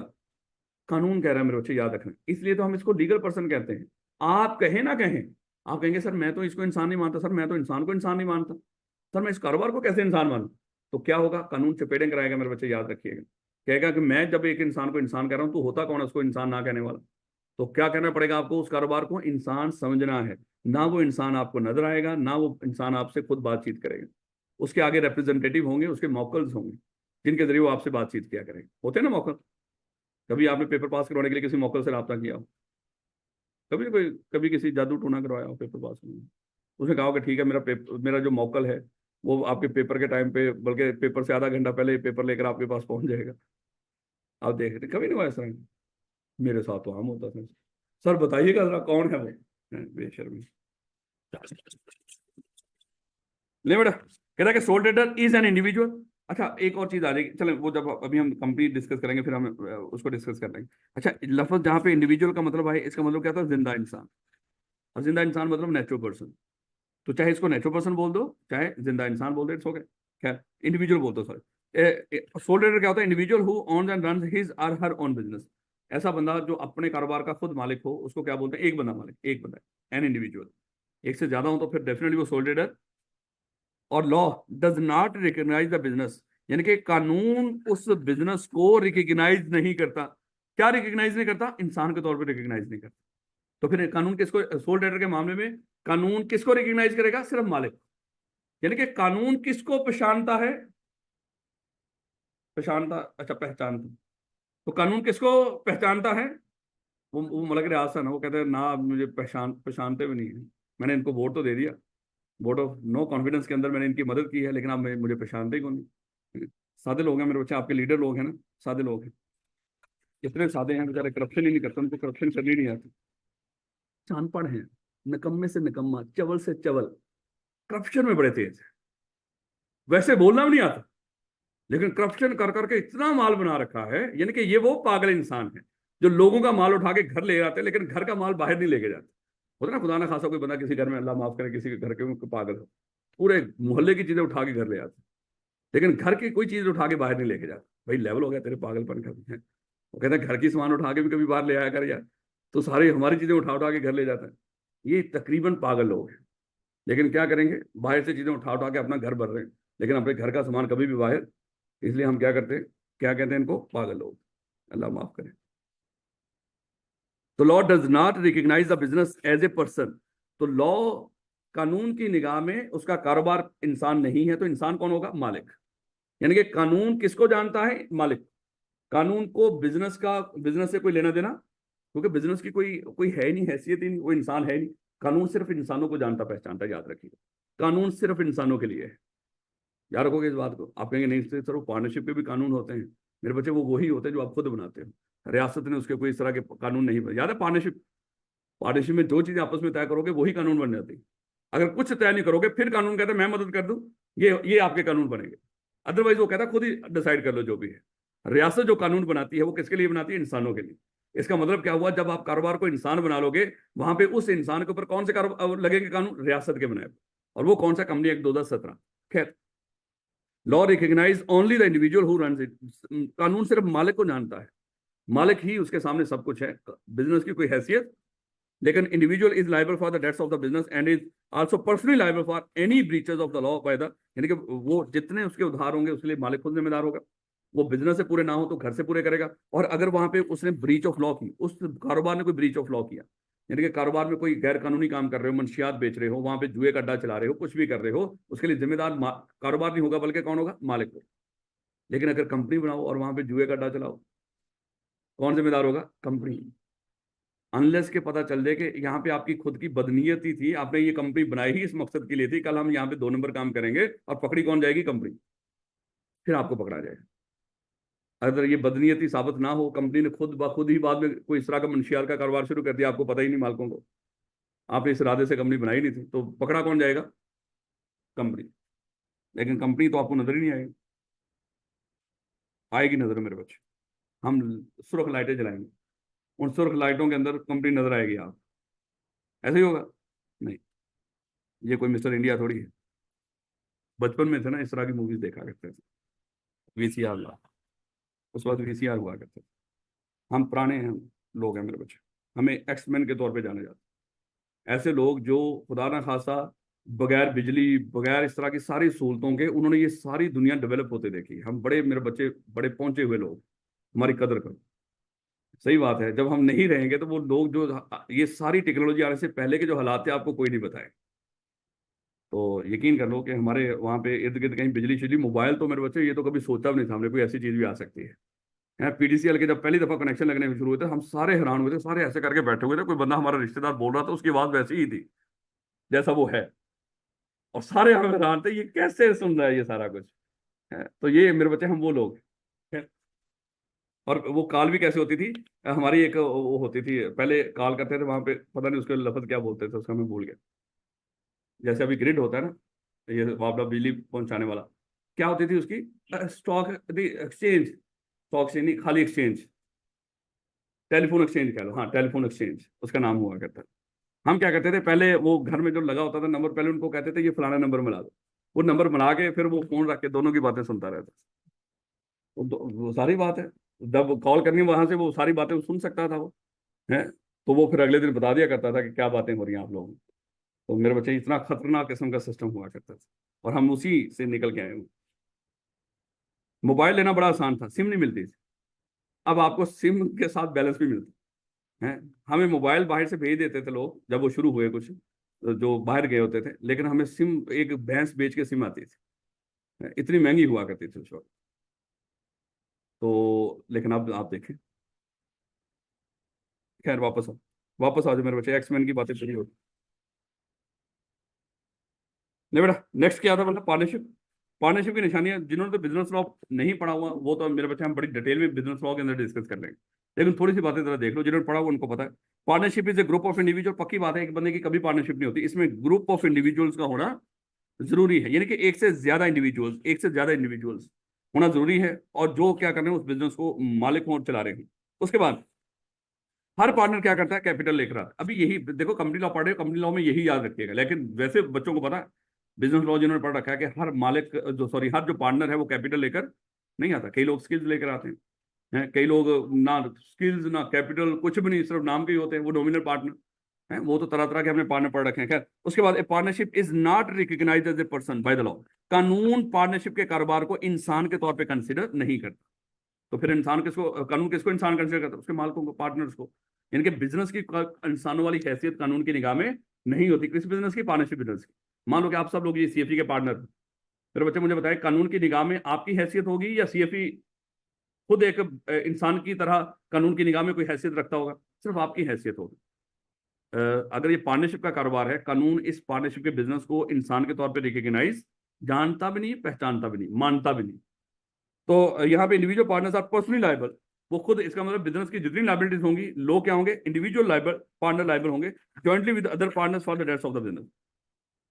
कानून कह रहा है, मेरे बच्चे याद रखना। इसलिए तो हम इसको लीगल पर्सन कहते हैं। आप कहें ना कहें, आप कहेंगे सर मैं तो इसको इंसान नहीं मानता, सर मैं तो इंसान को इंसान नहीं मानता, सर मैं इस कारोबार को कैसे इंसान मानूं? तो क्या होगा? कानून चपेटें कराएगा, मेरे बच्चे याद रखिएगा। कहेगा कि मैं जब एक इंसान को इंसान कह रहा हूं तो होता कौन है उसको इंसान ना कहने वाला? तो क्या कहना पड़ेगा आपको? उस कारोबार को इंसान समझना है। ना वो इंसान आपको नजर आएगा, ना वो इंसान आपसे खुद बातचीत करेगा। उसके आगे रिप्रेजेंटेटिव होंगे, उसके मौकल्स होंगे, जिनके जरिए वो आपसे बातचीत किया करेगा। होते हैं ना मौकल? कभी आपने पेपर पास करवाने के लिए किसी मौकल से रब्ता किया हो? कभी कोई कभी किसी जादू टूना करवाया हो पेपर पास करने में? उसने कहा कि ठीक है, मेरा जो मौकल है वो आपके पेपर के टाइम पे, बल्कि पेपर से आधा घंटा पहले पेपर लेकर आपके पास पहुंच जाएगा। आप देख रहे, कभी नहीं हुआ ऐसा? मेरे साथ तो आम होता था। सर बताइएगा जरा कौन है वो? बेशर्मी। ले बेटा, कह रहा है कि soul trader is an individual. अच्छा एक और चीज आ जाएगी, चलो वो जब अभी हम कंप्लीट डिस्कस करेंगे फिर हम उसको डिस्कस कर लेंगे। अच्छा लफ्ज जहाँ पे इंडिविजुअल का मतलब है, इसका मतलब क्या था? जिंदा इंसान। और जिंदा इंसान मतलब नेचुरल पर्सन। तो चाहे इसको नेचुरल पर्सन बोल दो, चाहे जिंदा इंसान बोल दो, इट्स ओके। खैर इंडिविजुअल बोल दो, सॉरी। सोल ट्रेडर क्या होता है? Individual who owns and runs his और हर ओन बिजनेस। ऐसा बंदा जो अपने कारोबार का खुद मालिक हो, उसको क्या बोलते हैं? एक बंदा मालिक, एक बंदा, एन इंडिविजुअल। एक से ज्यादा हो तो फिर डेफिनेटली वो सोल ट्रेडर। और law does not recognize the business, यानी कि कानून उस बिजनेस को रिकॉग्नाइज नहीं करता। क्या रिकॉग्नाइज नहीं करता? इंसान के तौर पर रिकॉग्नाइज नहीं करता। तो फिर कानून किसको, सोल ट्रेडर के मामले में कानून किसको रिकॉग्नाइज करेगा? सिर्फ मालिक। यानी कि कानून किसको पहचानता है? पहचानता, अच्छा पहचानता। तो कानून किसको पहचानता है? वो मलक रियाज है ना, वो कहते हैं ना मुझे पहचानते भी नहीं है। मैंने इनको वोट तो दे दिया, वोट ऑफ नो कॉन्फिडेंस के अंदर मैंने इनकी मदद की है, लेकिन आप मुझे पहचानते ही कौन नहीं। सादे लोग हैं मेरे बच्चे, आपके लीडर लोग हैं ना, सादे लोग हैं। इतने सादे हैं बेचारे, करप्शन ही नहीं करते, उनको करप्शन करनी नहीं आती। चांदपड़ हैं, निकम्मे से निकम्मा, चवल से चवल, करप्शन में बड़े तेज है। वैसे बोलना भी नहीं आता, लेकिन करप्शन कर करके इतना माल बना रखा है। यानी कि ये वो पागल इंसान है जो लोगों का माल उठा के घर ले आते हैं, लेकिन घर का माल बाहर नहीं लेके जाते। होता ना, खुदा ना खासा कोई बंदा किसी घर में, अल्लाह माफ करे, किसी के घर के पागल हो, पूरे मोहल्ले की चीजें उठा के घर ले आते, लेकिन घर की कोई चीज उठा के बाहर नहीं लेके जाते। भाई लेवल हो गया तेरे पागलपन का भी है। वो कहते हैं घर की सामान उठा के भी कभी बाहर ले आया कर यार, तो सारी हमारी चीजें उठा उठा के घर ले जाता है। ये तकरीबन पागल लोग हैं। लेकिन क्या करेंगे, बाहर से चीजें उठा उठा के अपना घर भर रहे हैं, लेकिन अपने घर का सामान कभी भी बाहर। इसलिए हम क्या करते हैं, क्या कहते हैं इनको? पागल लोग। अल्लाह माफ करे। तो law does not recognize the business as a person. तो लॉ कानून की निगाह में उसका कारोबार इंसान नहीं है, तो इंसान कौन होगा? मालिक। यानी कि कानून किसको जानता है? मालिक। कानून को बिजनेस से कोई लेना देना, क्योंकि बिजनेस की कोई कोई है ही नहीं, हैसियत ही नहीं, वो इंसान है ही नहीं। कानून सिर्फ इंसानों को जानता पहचानता है, याद रखिएगा। कानून सिर्फ इंसानों के लिए है, याद रखोगे इस बात को। आप कहेंगे नहीं सर वो पार्टनरशिप के भी कानून होते हैं। मेरे बच्चे वो वही होते हैं जो आप खुद बनाते हो। रियासत ने उसके कोई इस तरह के कानून नहीं बनाए। याद है पार्टनरशिप, पार्टनरशिप में जो चीजें आपस में तय करोगे वही कानून बन जाती है। अगर कुछ तय नहीं करोगे फिर कानून कहता है मैं मदद कर दूं, ये आपके कानून बनेंगे। अदरवाइज वो कहता है खुद ही डिसाइड कर लो जो भी है। रियासत जो कानून बनाती है वो किसके लिए बनाती है? इंसानों के लिए। इसका मतलब क्या हुआ, जब आप कारोबार को इंसान बना लोगे, वहां पे उस इंसान के ऊपर कौन से कारोबार लगेंगे कानून, रियासत के बनाए, और वो कौन सा, कंपनी एक्ट 2017। खैर, law recognize only the individual who runs it. कानून सिर्फ मालिक को जानता है, मालिक ही उसके सामने सब कुछ है, बिजनेस की कोई हैसियत। लेकिन individual is liable for the debts of the business and is also personally liable for any breaches of the law by the, यानी कि वो जितने उसके उधार होंगे उसके लिए मालिक खुद जिम्मेदार होगा। वो बिजनेस से पूरे ना हो तो घर से पूरे करेगा। और अगर वहां पे उसने ब्रीच ऑफ लॉ की, उस कारोबार ने कोई ब्रीच ऑफ लॉ किया, यानी कि कारोबार में कोई गैर कानूनी काम कर रहे हो, मंशियात बेच रहे हो, वहां पे जुए का अड्डा चला रहे हो, कुछ भी कर रहे हो, उसके लिए जिम्मेदार कारोबार नहीं होगा, बल्कि कौन होगा, मालिक होगा। लेकिन अगर कंपनी बनाओ और वहां पे जुए का अड्डा चलाओ, कौन जिम्मेदार होगा, कंपनी। अनलेस के पता चल जाए कि यहाँ पे आपकी खुद की बदनीयती थी, आपने ये कंपनी बनाई ही इस मकसद के लिए थी, कल हम यहाँ पे 2 नंबर काम करेंगे, और पकड़ी कौन जाएगी, कंपनी, फिर आपको पकड़ा जाएगा। अगर ये बदनीयती साबित ना हो, कंपनी ने खुद ब खुद ही बाद में कोई इस तरह का मंशियात का कारोबार शुरू कर दिया, आपको पता ही नहीं मालिकों को, आपने इस इरादे से कंपनी बनाई नहीं थी, तो पकड़ा कौन जाएगा, कंपनी। लेकिन कंपनी तो आपको नजर ही नहीं आएगी, आएगी नजर मेरे बच्चे, हम सुर्ख लाइटें जलाएंगे, उन सुर्ख लाइटों के अंदर कंपनी नजर आएगी, आप ऐसे ही होगा, नहीं। ये कोई मिस्टर इंडिया थोड़ी है। बचपन में थे ना, इस तरह की मूवीज देखा करते थे, वीसीआर ला, उस वक्त वीसीआर हुआ करते थे। हम पुराने हैं, लोग हैं मेरे बच्चे, हमें एक्समैन के तौर पे जाने जाते हैं। ऐसे लोग जो खुदा ना खासा बगैर बिजली, बगैर इस तरह की सारी सहूलतों के, उन्होंने ये सारी दुनिया डेवलप होते देखी। हम बड़े, मेरे बच्चे बड़े पहुंचे हुए लोग, हमारी कदर करो। सही बात है, जब हम नहीं रहेंगे तो वो लोग जो ये सारी टेक्नोलॉजी आने से पहले के जो हालात थे, आपको कोई नहीं बताए। तो यकीन कर लो कि हमारे वहाँ पे इर्द गिर्द कहीं बिजली शिजली, मोबाइल तो मेरे बच्चे ये तो कभी सोचा भी नहीं था हमने, कोई ऐसी चीज़ भी आ सकती है। पीडीसीएल के जब पहली दफा कनेक्शन लगने शुरू हुए थे, हम सारे हैरान हुए थे, सारे ऐसे करके बैठे हुए थे, कोई बंदा हमारा रिश्तेदार बोल रहा था, उसकी आवाज वैसी ही थी जैसा वो है, और सारे हम हैरान थे, ये कैसे सुन रहा है ये सारा कुछ है। तो ये मेरे बच्चे, हम वो लोग हैं। और वो कॉल भी कैसे होती थी, हमारी एक वो होती थी, पहले कॉल करते थे वहां पे, पता नहीं उसके लफ्ज क्या बोलते थे, उसका मैं भूल गया। जैसे अभी ग्रिड होता है ना, ये आपका बिजली पहुंचाने वाला, क्या होती थी उसकी, स्टॉक एक्सचेंज, स्टॉक एक्सचेंज नहीं, खाली एक्सचेंज, टेलीफोन एक्सचेंज कह लो, हाँ टेलीफोन एक्सचेंज उसका नाम हुआ करता था। हम क्या करते थे, पहले वो घर में जो लगा होता था नंबर, पहले उनको कहते थे ये फलाना नंबर मिला दो, वो नंबर मिला के फिर वो फोन रख के दोनों की बातें सुनता रहता। वो सारी बात है, जब कॉल करनी वहां से, वो सारी बातें सुन सकता था वो, है। तो वो फिर अगले दिन बता दिया करता था कि क्या बातें हो रही हैं आप लोगों में। तो मेरे बच्चे, इतना खतरनाक किस्म का सिस्टम हुआ करता था, और हम उसी से निकल के आए हुए। मोबाइल लेना बड़ा आसान था, सिम नहीं मिलती थी। अब आपको सिम के साथ बैलेंस भी मिलता है। हमें मोबाइल बाहर से भेज देते थे लोग, जब वो शुरू हुए कुछ जो बाहर गए होते थे, लेकिन हमें सिम, एक भैंस बेच के सिम आती थी, इतनी महंगी हुआ करती थी उस वक्त। तो लेकिन अब आप देखें, खैर वापस आओ, वापस आ जाओ मेरे बच्चे, एक्समैन की बातें पूरी होती। नहीं बेटा, नेक्स्ट क्या था, मतलब पार्टनरशिप। पार्टनरशिप की निशानियां, जिन्होंने तो बिजनेस लॉ नहीं पढ़ा हुआ, वो तो मेरे बच्चे हम बड़ी डिटेल में बिजनेस लॉ के अंदर डिस्कस कर लेंगे, लेकिन थोड़ी सी बातें जरा देख लो, जिन्होंने पढ़ा हुआ उनको पता है। Partnership is a group of individual, पक्की बात है, एक बंदे की कभी पार्टनरशिप नहीं होती, इसमें ग्रुप ऑफ इंडिविजुअल्स का होना जरूरी है, यानी कि एक से ज्यादा इंडिविजुअल्स होना जरूरी है, और जो क्या कर रहे हैं उस बिजनेस को मालिक हों और चला रहे हैं। उसके बाद हर पार्टनर क्या करता है, कैपिटल लेकर आता है। अभी यही देखो, कंपनी लॉ पढ़े, कंपनी लॉ में यही याद रखिएगा, लेकिन वैसे बच्चों को पता है, बिजनेस लॉ जिन्होंने पढ़ रखा है, कि हर मालिक जो, सॉरी, हर जो पार्टनर है वो कैपिटल लेकर नहीं आता। कई लोग स्किल्स लेकर आते हैं, कई लोग ना स्किल्स ना कैपिटल, कुछ भी नहीं, सिर्फ नाम के ही होते हैं, वो नॉमिनल पार्टनर है। वो तो तरह तरह के हमने पार्टनर पढ़ रखे हैं। खैर, उसके बाद a partnership is not recognized as a person by the law. कानून पार्टनरशिप के कारोबार को इंसान के तौर पे कंसिडर नहीं करता। तो फिर इंसान किसको, कानून किसको इंसान कंसिडर करता है, उसके मालिकों को, पार्टनर्स को। यानी कि बिजनेस की इंसानों वाली हैसियत कानून की निगाह में नहीं होती, किस बिजनेस की, पार्टनरशिप बिजनेस की। मान लो कि आप सब लोग ये सीएफई के पार्टनर, मेरे बच्चे मुझे बताएं, कानून की निगाह में आपकी हैसियत होगी, या सीएफई खुद एक इंसान की तरह कानून की निगाह में कोई हैसियत रखता होगा, सिर्फ आपकी हैसियत होगी। अगर ये पार्टनरशिप का कारोबार है, कानून इस पार्टनरशिप के बिजनेस को इंसान के तौर पे रिकॉग्नाइज, जानता भी नहीं, पहचानता भी नहीं, मानता भी नहीं। तो यहाँ पे individual partners are personally liable, वो खुद, इसका मतलब बिजनेस की जितनी लाइबिलिटीज होंगी, लोग क्या होंगे, इंडिविजुअल लायबल, पार्टनर लायबल होंगे, jointly with other partners for the debts of the business.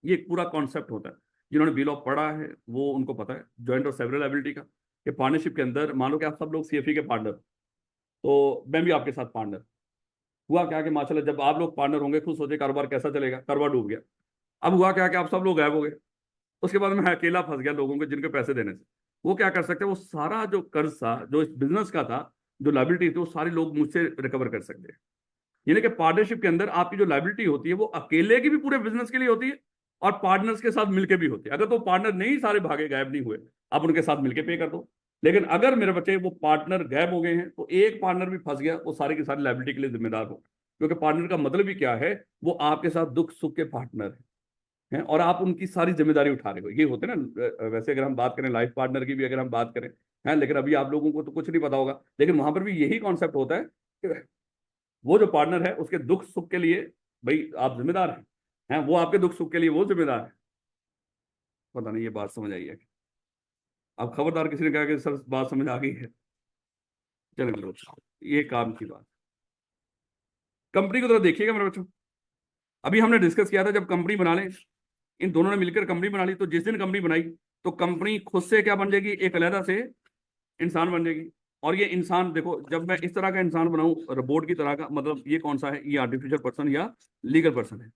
ये एक पूरा कॉन्सेप्ट होता है, जिन्होंने बिल ऑफ पढ़ा है वो उनको पता है, जॉइंट और सेवरल लायबिलिटी का। कि पार्टनरशिप के अंदर मान लो कि आप सब लोग सीएफई के पार्टनर, तो मैं भी आपके साथ पार्टनर। हुआ क्या कि माशाल्लाह जब आप लोग पार्टनर होंगे, खुद सोचे कारोबार कैसा चलेगा, कारोबार डूब गया। अब हुआ क्या कि आप सब लोग गायब हो गए। उसके बाद मैं अकेला फंस गया लोगों को जिनके पैसे देने से। वो क्या कर सकते हैं, वो सारा जो कर्ज था जो इस बिजनेस का था, जो लाइबिलिटी थी, वो सारे लोग मुझसे रिकवर कर सकते हैं। यानी कि पार्टनरशिप के अंदर आपकी जो लाइबिलिटी होती है वो अकेले की भी पूरे बिजनेस के लिए होती है और पार्टनर्स के साथ मिलकर भी होती है। अगर तो पार्टनर नहीं सारे भागे गायब नहीं हुए, आप उनके साथ मिलकर पे कर दो। लेकिन अगर मेरे बच्चे वो पार्टनर गायब हो गए हैं तो एक पार्टनर भी फंस गया, वो सारे की सारी लाइबिलिटी के लिए जिम्मेदार हो। क्योंकि पार्टनर का मतलब ही क्या है, वो आपके साथ दुख सुख के पार्टनर हैं और आप उनकी सारी जिम्मेदारी उठा रहे हो। ये होते हैं ना, वैसे अगर हम बात करें लाइफ पार्टनर की भी अगर हम बात करें, हैं, लेकिन अभी आप लोगों को तो कुछ नहीं पता होगा, लेकिन वहां पर भी यही कॉन्सेप्ट होता है कि वो जो पार्टनर है उसके दुख सुख के लिए भाई आप जिम्मेदार हैं, वो आपके दुख सुख के लिए वो जिम्मेदार है। पता नहीं ये बात समझ आई है? अब खबरदार किसी ने कहा कि सर बात समझ आ गई है। चलो मेरे बच्चों, ये काम की बात। कंपनी को तो देखिएगा मेरे बच्चों, अभी हमने डिस्कस किया था जब कंपनी बना लें, इन दोनों ने मिलकर कंपनी बना ली, तो जिस दिन कंपनी बनाई तो कंपनी खुद से क्या बन जाएगी, एक अलग से इंसान बन जाएगी। और ये इंसान देखो, जब मैं इस तरह का इंसान बनाऊं रोबोट की तरह का, मतलब ये कौन सा है, ये आर्टिफिशियल पर्सन या लीगल पर्सन है।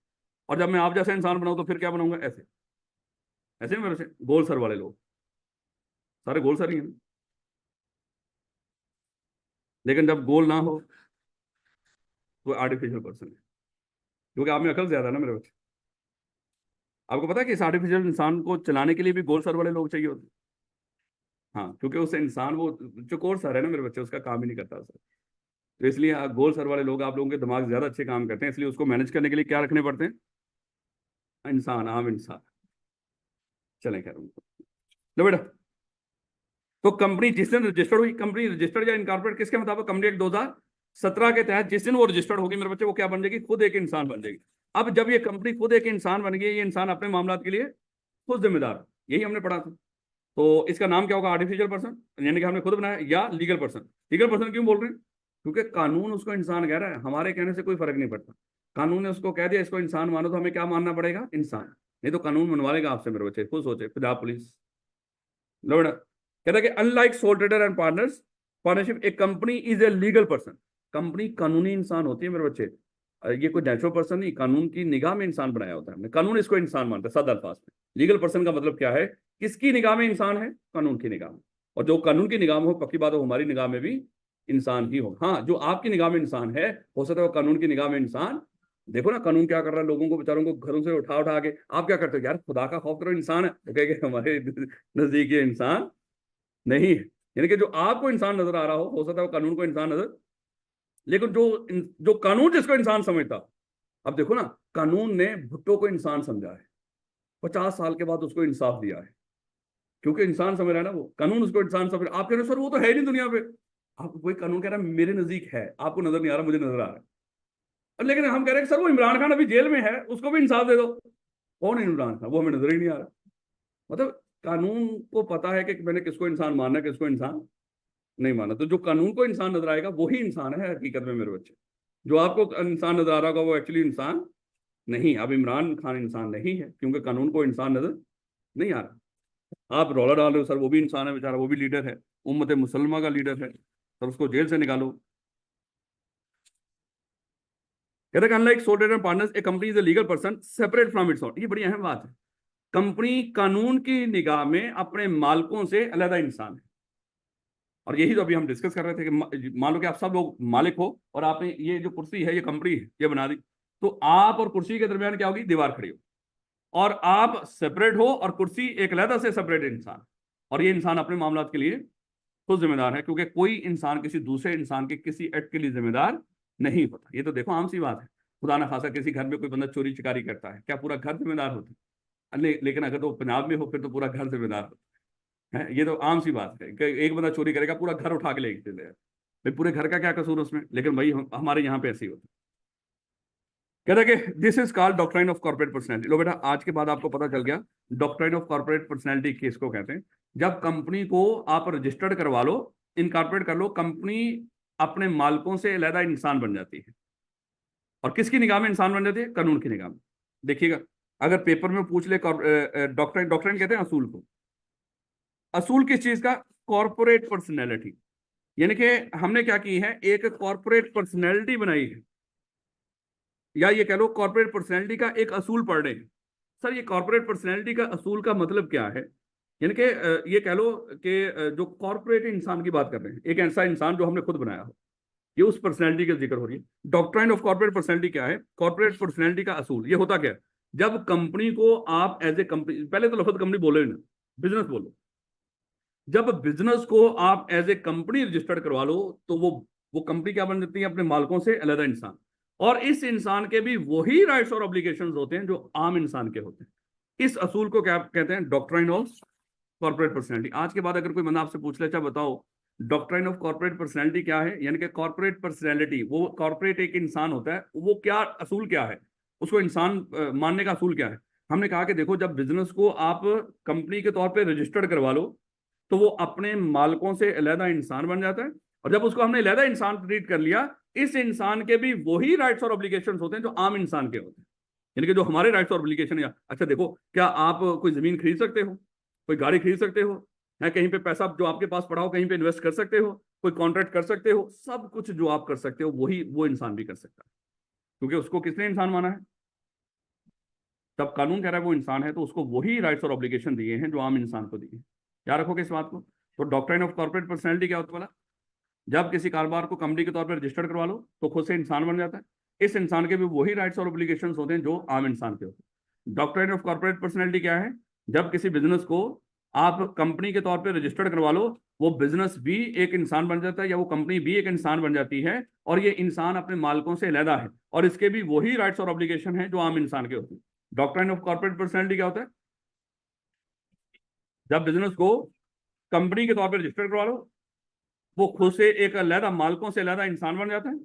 और जब मैं आप जैसा इंसान बनाऊं तो फिर क्या बनाऊंगा, ऐसे ऐसे मेरे से गोल सर वाले लोग, सारे गोल सर ही हैं। लेकिन जब गोल ना हो तो आर्टिफिशियल पर्सन है, क्योंकि आप में अकल ज्यादा है ना मेरे बच्चे। आपको पता है कि इस आर्टिफिशियल इंसान को चलाने के लिए भी गोल सर वाले लोग चाहिए होते हैं। हाँ, क्योंकि उस इंसान वो जो कोर सर है ना मेरे बच्चे, उसका काम ही नहीं करता सर। तो इसलिए गोल सर वाले लोग, आप लोगों के दिमाग ज्यादा अच्छे काम करते हैं, इसलिए उसको मैनेज करने के लिए क्या रखने पड़ते हैं, इंसान, आम इंसान। चलें खैर उनको लो बेटा। तो कंपनी जिस दिन रजिस्टर्ड हुई, कंपनी रजिस्टर्ड या इनकॉर्पोरेट किसके मुताबिक, कंपनी एक्ट 2017 के तहत जिस दिन वो रजिस्टर्ड होगी मेरे बच्चे, वो क्या बन जाएगी, खुद एक इंसान बन जाएगी। अब जब ये कंपनी खुद एक इंसान बन गई, ये इंसान अपने मामला के लिए खुद जिम्मेदार है, यही हमने पढ़ा था। तो इसका नाम क्या होगा, आर्टिफिशियल पर्सन, यानी कि हमने खुद बनाया, या लीगल पर्सन। लीगल पर्सन क्यों बोल रहे हैं, क्योंकि कानून उसको इंसान कह रहा है, हमारे कहने से कोई फर्क नहीं पड़ता। कानून ने उसको कह दिया इसको इंसान मानो, तो हमें क्या मानना पड़ेगा, इंसान। नहीं तो कानून मनवा लेगा आपसे मेरे बच्चे, खुद सोचे, पंजाब पुलिस। लो बेटा, कहता है कि unlike soul trader and partners partnership, A company is a legal person. Company कानूनी इंसान होती है मेरे बच्चे, ये कोई नेचुरल पर्सन नहीं, कानून की निगाह में इंसान बनाया होता है हमने, कानून इसको इंसान मानता है सादा अल्फाज में। लीगल पर्सन का मतलब क्या है, किसकी निगाह में इंसान है, कानून की निगाह में। और जो कानून की निगाह में हो, पक्की बात हो, हमारी निगाह में भी इंसान ही हो। हाँ, जो आपकी निगाह में इंसान है, हो सकता है वो कानून की निगाह में इंसान। देखो ना कानून क्या कर रहा है, लोगों को बेचारों को घरों से उठा उठा के, आप क्या करते हो, यार खुदा का खौफ करो, इंसान है, तो कहेंगे हमारे नजदीक ये इंसान नहीं है। यानी कि जो आपको इंसान नजर आ रहा हो सकता है वो कानून को इंसान नजर, लेकिन जो कानून जिसको इंसान समझता। अब देखो ना, कानून ने भुट्टो को इंसान समझा है, 50 साल के बाद उसको इंसाफ दिया है, क्योंकि इंसान समझ रहा है ना वो, कानून उसको इंसान समझ रहा है। आप कह रहे हो सर वो तो है ही नहीं दुनिया पे, आप कोई कानून कह रहा है मेरे नजदीक है, आपको नजर नहीं आ रहा, मुझे नजर आ रहा है। और लेकिन हम कह रहे हैं कि सर वो इमरान खान अभी जेल में है, उसको भी इंसाफ दे दो। कौन है इमरान खान, वो हमें नजर ही नहीं आ रहा। मतलब कानून को पता है कि मैंने किसको इंसान मानना है, किसको इंसान नहीं माना। तो जो कानून को इंसान नजर आएगा वही इंसान है हकीकत में मेरे बच्चे। जो आपको इंसान नजर आ रहा होगा वो एक्चुअली इंसान नहीं। अब इमरान खान इंसान नहीं है, क्योंकि कानून को इंसान नजर नहीं आ रहा। आप रौला डाल रहे हो सर वो भी इंसान है बेचारा, वो भी लीडर है, उम्मत मुसलमा का लीडर है, सर उसको जेल से निकालो। कहते हैं unlike soul trader partners, A company is a legal person separate from its owner. ये बड़ी अहम बात है। कंपनी कानून की निगाह में अपने मालिकों से अलग इंसान है। और यही तो अभी हम डिस्कस कर रहे थे कि मान लो कि आप सब लोग मालिक हो और आपने ये जो कुर्सी है, ये कंपनी है, ये बना दी, तो आप और कुर्सी के दरमियान क्या होगी, दीवार खड़ी हो, और आप सेपरेट हो और कुर्सी एक अलग से सेपरेट इंसान। और ये इंसान अपने मामला के लिए खुद जिम्मेदार है, क्योंकि कोई इंसान किसी दूसरे इंसान के किसी एक्ट के लिए जिम्मेदार नहीं होता। ये तो देखो आम सी बात है, खुदा ना खासा किसी घर में कोई बंदा चोरी चिकारी करता है, क्या पूरा घर जिम्मेदार होता है? लेकिन अगर तो पंजाब में हो फिर तो पूरा घर जिम्मेदार होता है। ये तो आम सी बात है कि एक बंदा चोरी करेगा पूरा घर उठा के लेके चले जाए, भाई पूरे घर का क्या कसूर उसमें। लेकिन भाई हमारे यहाँ पे ऐसे ही होता है। कहता है कि this is called doctrine of corporate personality. लो बेटा, आज के बाद आपको पता चल गया डॉक्ट्राइन ऑफ कॉर्पोरेट पर्सनैलिटी किसको कहते हैं। जब कंपनी को आप रजिस्टर्ड करवा लो, इनकॉर्पोरेट कर लो, कंपनी अपने मालिकों से अलग इंसान बन जाती है। और किसकी निगाह में इंसान बन जाती है, कानून की निगाह में। देखिएगा, अगर पेपर में पूछ ले, डॉक्ट्राइन, डॉक्ट्राइन कहते हैं असूल को। असूल किस चीज का, कॉर्पोरेट पर्सनैलिटी। यानी कि हमने क्या की है, एक कॉर्पोरेट पर्सनैलिटी बनाई है, या ये कह लो कॉर्पोरेट पर्सनैलिटी का एक असूल पढ़ रहे हैं। सर ये कॉर्पोरेट पर्सनैलिटी का असूल का मतलब क्या है? यानी कि ये कह लो कि जो कॉर्पोरेट इंसान की बात कर रहे हैं, एक ऐसा इंसान जो हमने खुद बनाया हो, ये उस पर्सनैलिटी का जिक्र हो रही है। डॉक्ट्राइन ऑफ कॉर्पोरेट पर्सनैलिटी क्या है? कॉर्पोरेट पर्सनैलिटी का असूल ये होता क्या है? जब कंपनी को आप एज ए कंपनी, पहले तो लफ्ज कंपनी बोलो ही ना, बिजनेस बोलो। जब बिजनेस को आप एज ए कंपनी रजिस्टर्ड करवा लो, तो वो कंपनी क्या बन जाती है? अपने मालिकों से अलग इंसान। और इस इंसान के भी वही राइट्स और ऑब्लिगेशंस होते हैं जो आम इंसान के होते हैं। इस असूल को क्या कहते हैं? Doctrine of corporate personality. आज के बाद अगर कोई बंदा आपसे पूछ ले, अच्छा बताओ डॉक्ट्राइन ऑफ कॉर्पोरेट पर्सनैलिटी क्या है, यानी कि कॉर्पोरेट पर्सनैलिटी, वो कॉर्पोरेट एक इंसान होता है, वो क्या असूल क्या है, उसको इंसान मानने का असूल क्या है? हमने कहा कि देखो, जब बिजनेस को आप कंपनी के तौर पे रजिस्टर्ड करवा लो, तो वो अपने मालिकों से अलहदा इंसान बन जाता है। और जब उसको हमने अलहदा इंसान ट्रीट कर लिया, इस इंसान के भी वही राइट्स और ऑब्लिगेशंस होते हैं जो आम इंसान के होते हैं। यानी कि जो हमारे राइट्स और ऑब्लिगेशन, या अच्छा देखो, क्या आप कोई जमीन खरीद सकते हो, कोई गाड़ी खरीद सकते हो, है कहीं पे पैसा जो आपके पास पड़ा हो कहीं पे इन्वेस्ट कर सकते हो, कोई कॉन्ट्रैक्ट कर सकते हो, सब कुछ जो आप कर सकते हो वही वो इंसान भी कर सकता है, क्योंकि उसको किसने इंसान माना है? तब कानून कह रहा है वो इंसान है, तो उसको वही राइट्स और ऑब्लिगेशन दिए हैं जो आम इंसान को दिए हैं। याद रखोगे इस बात को। तो डॉक्ट्राइन ऑफ कॉर्पोरेट पर्सनैलिटी क्या होता है बोला? जब किसी कारोबार को कंपनी के तौर पर रजिस्टर्ड करवा लो, तो खुद से इंसान बन जाता है। इस इंसान के भी वही राइट्स और ऑब्लिगेशंस होते हैं जो आम इंसान के होते हैं। डॉक्ट्राइन ऑफ कॉर्पोरेट पर्सनैलिटी क्या है? जब किसी बिजनेस को आप कंपनी के तौर पर रजिस्टर्ड करवा लो, वो बिजनेस भी एक इंसान बन जाता है, या वो कंपनी भी एक इंसान बन जाती है, और ये इंसान अपने मालिकों से अलहदा है, और इसके भी वही राइट्स और ऑब्लिगेशन है जो आम इंसान के होते हैं। डॉक्ट्राइन ऑफ कॉर्पोरेट पर्सनैलिटी क्या होता है? जब बिजनेस को कंपनी के तौर पर रजिस्टर करवा लो, वो खुद से एक अलहदा मालिकों से अलहदा इंसान बन जाता है,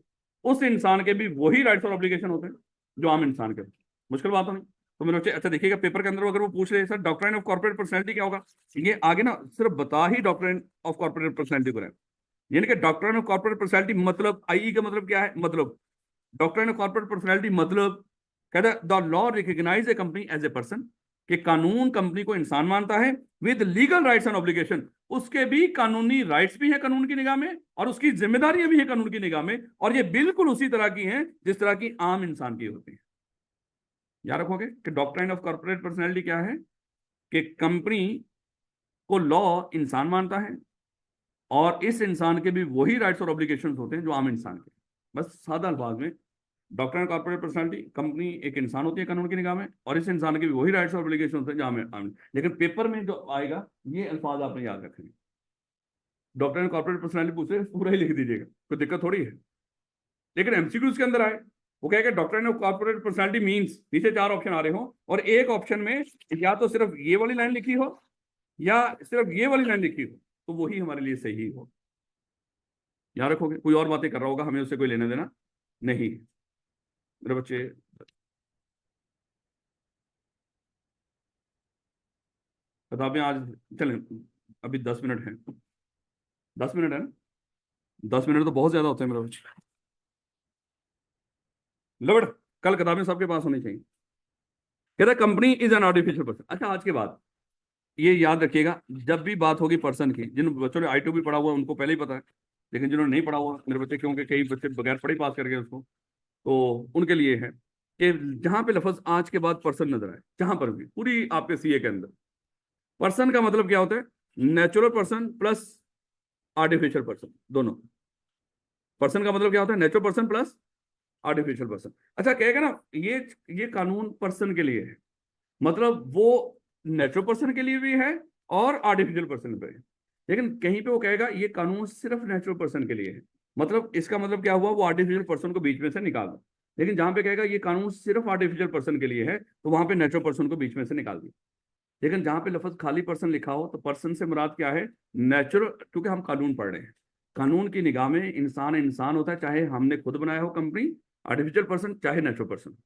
उस इंसान के भी वही राइट्स और ऑब्लिगेशन होते हैं जो आम इंसान के होते हैं। मुश्किल बात नहीं। तो मेरे बच्चे अच्छा देखिएगा, पेपर के अंदर अगर वो पूछ रहे sir doctrine of corporate personality क्या होगा, ये आगे ना सिर्फ बता ही डॉक्ट्राइन ऑफ कॉर्पोरेट पर्सनैलिटी को रहे। यानी कि डॉक्ट्राइन ऑफ कॉर्पोरेट पर्सनैलिटी मतलब, आई का मतलब क्या है? मतलब डॉक्ट्राइन ऑफ कॉर्पोरेट पर्सनैलिटी मतलब कहता है the law recognize a company as a person, कि कानून कंपनी को इंसान मानता है with legal rights and obligation. उसके भी कानूनी राइट्स भी है कानून की निगाह में, और उसकी जिम्मेदारियां भी है कानून की निगाह में, और ये बिल्कुल उसी तरह की हैं जिस तरह की आम इंसान की होती है। याद रखोगे कि डॉक्ट्राइन ऑफ कॉर्पोरेट पर्सनैलिटी क्या है? कि कंपनी को लॉ इंसान मानता है, और इस इंसान के भी वही राइट्स और ऑब्लिगेशन होते हैं जो आम इंसान के। बस सादा अल्फाज में, doctor and corporate personality, company एक इंसान होती है कानून की निगाह में, और इस इंसान के भी वही राइट्स और ऑब्लिगेशन होते हैं जो आम। लेकिन पेपर में जो आएगा, ये अल्फाज आपने याद रखने। डॉक्टर एंड कॉर्पोरेट पर्सनालिटी पूछे पूरा ही लिख दीजिएगा, कोई दिक्कत थोड़ी है। लेकिन एमसीक्यूज के अंदर आए, वो कहेगा doctor and corporate personality means, नीचे 4 ऑप्शन आ रहे हो, और एक ऑप्शन में या तो सिर्फ ये वाली लाइन लिखी हो, या सिर्फ ये वाली लाइन लिखी हो, तो वही हमारे लिए सही हो। याद रखोगे, कोई और बातें कर रहा होगा, हमें उससे कोई लेना देना नहीं। मेरे बच्चे, किताबें आज चलें, अभी 10 मिनट है, 10 मिनट है ना, 10 मिनट तो बहुत ज्यादा होते हैं मेरे बच्चे। लवड़, कल किताबें सबके पास होनी चाहिए। कहता है company is an artificial person. अच्छा आज के बाद ये याद रखिएगा, जब भी बात होगी पर्सन की, जिन बच्चों ने आई भी पढ़ा हुआ है उनको पहले ही पता है, लेकिन जिन्होंने नहीं पढ़ा हुआ मेरे बच्चे, क्योंकि कई बच्चे बगैर पढ़े पास कर गए उसको, तो उनके लिए है कि जहां पे लफ्ज आज के बाद पर्सन नजर आए, जहां पर भी पूरी आपके सीए के अंदर, पर्सन का मतलब क्या होता है? Natural person plus artificial person, दोनों। पर्सन का मतलब क्या होता है? Natural person plus artificial person. अच्छा कहेगा ना, ये कानून पर्सन के लिए है, मतलब वो नेचुरल पर्सन के लिए भी है और आर्टिफिशियल पर्सन पे है। लेकिन कहीं पे वो कहेगा ये कानून सिर्फ नेचुरल पर्सन के लिए है, मतलब इसका मतलब क्या हुआ? वो आर्टिफिशियल पर्सन को बीच में से निकाल दो। लेकिन जहां पे कहेगा ये कानून सिर्फ आर्टिफिशियल पर्सन के लिए है, तो वहां पे नेचुरल पर्सन को बीच में से निकाल दिया। लेकिन जहां पे लफ्ज खाली पर्सन लिखा हो, तो पर्सन से मुराद क्या है? नेचुरल, क्योंकि हम कानून पढ़ रहे हैं, कानून की निगाह में इंसान इंसान होता है, चाहे हमने खुद बनाया हो कंपनी, आर्टिफिशियल पर्सन चाहे नेचुरल पर्सन।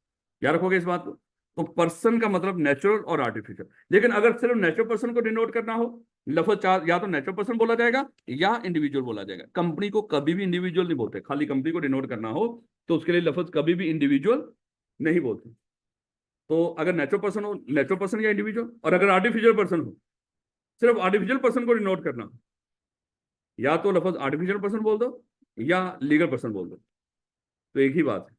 याद रखोगे इस बात को। तो पर्सन का मतलब नेचुरल और आर्टिफिशियल। लेकिन अगर सिर्फ नेचुरल पर्सन को डिनोट करना हो, लफ्ज चार, या तो नेचुरल पर्सन बोला जाएगा या इंडिविजुअल बोला जाएगा। कंपनी को कभी भी इंडिविजुअल नहीं बोलते, खाली कंपनी को डिनोट करना हो तो उसके लिए लफ्ज कभी भी इंडिविजुअल नहीं बोलते। तो अगर नेचुरल पर्सन हो, नेचुरल पर्सन या इंडिविजुअल, और अगर आर्टिफिशियल पर्सन हो, सिर्फ आर्टिफिशियल पर्सन को डिनोट करना, या तो लफ्ज आर्टिफिशियल पर्सन बोल दो या लीगल पर्सन बोल दो, तो एक ही बात है।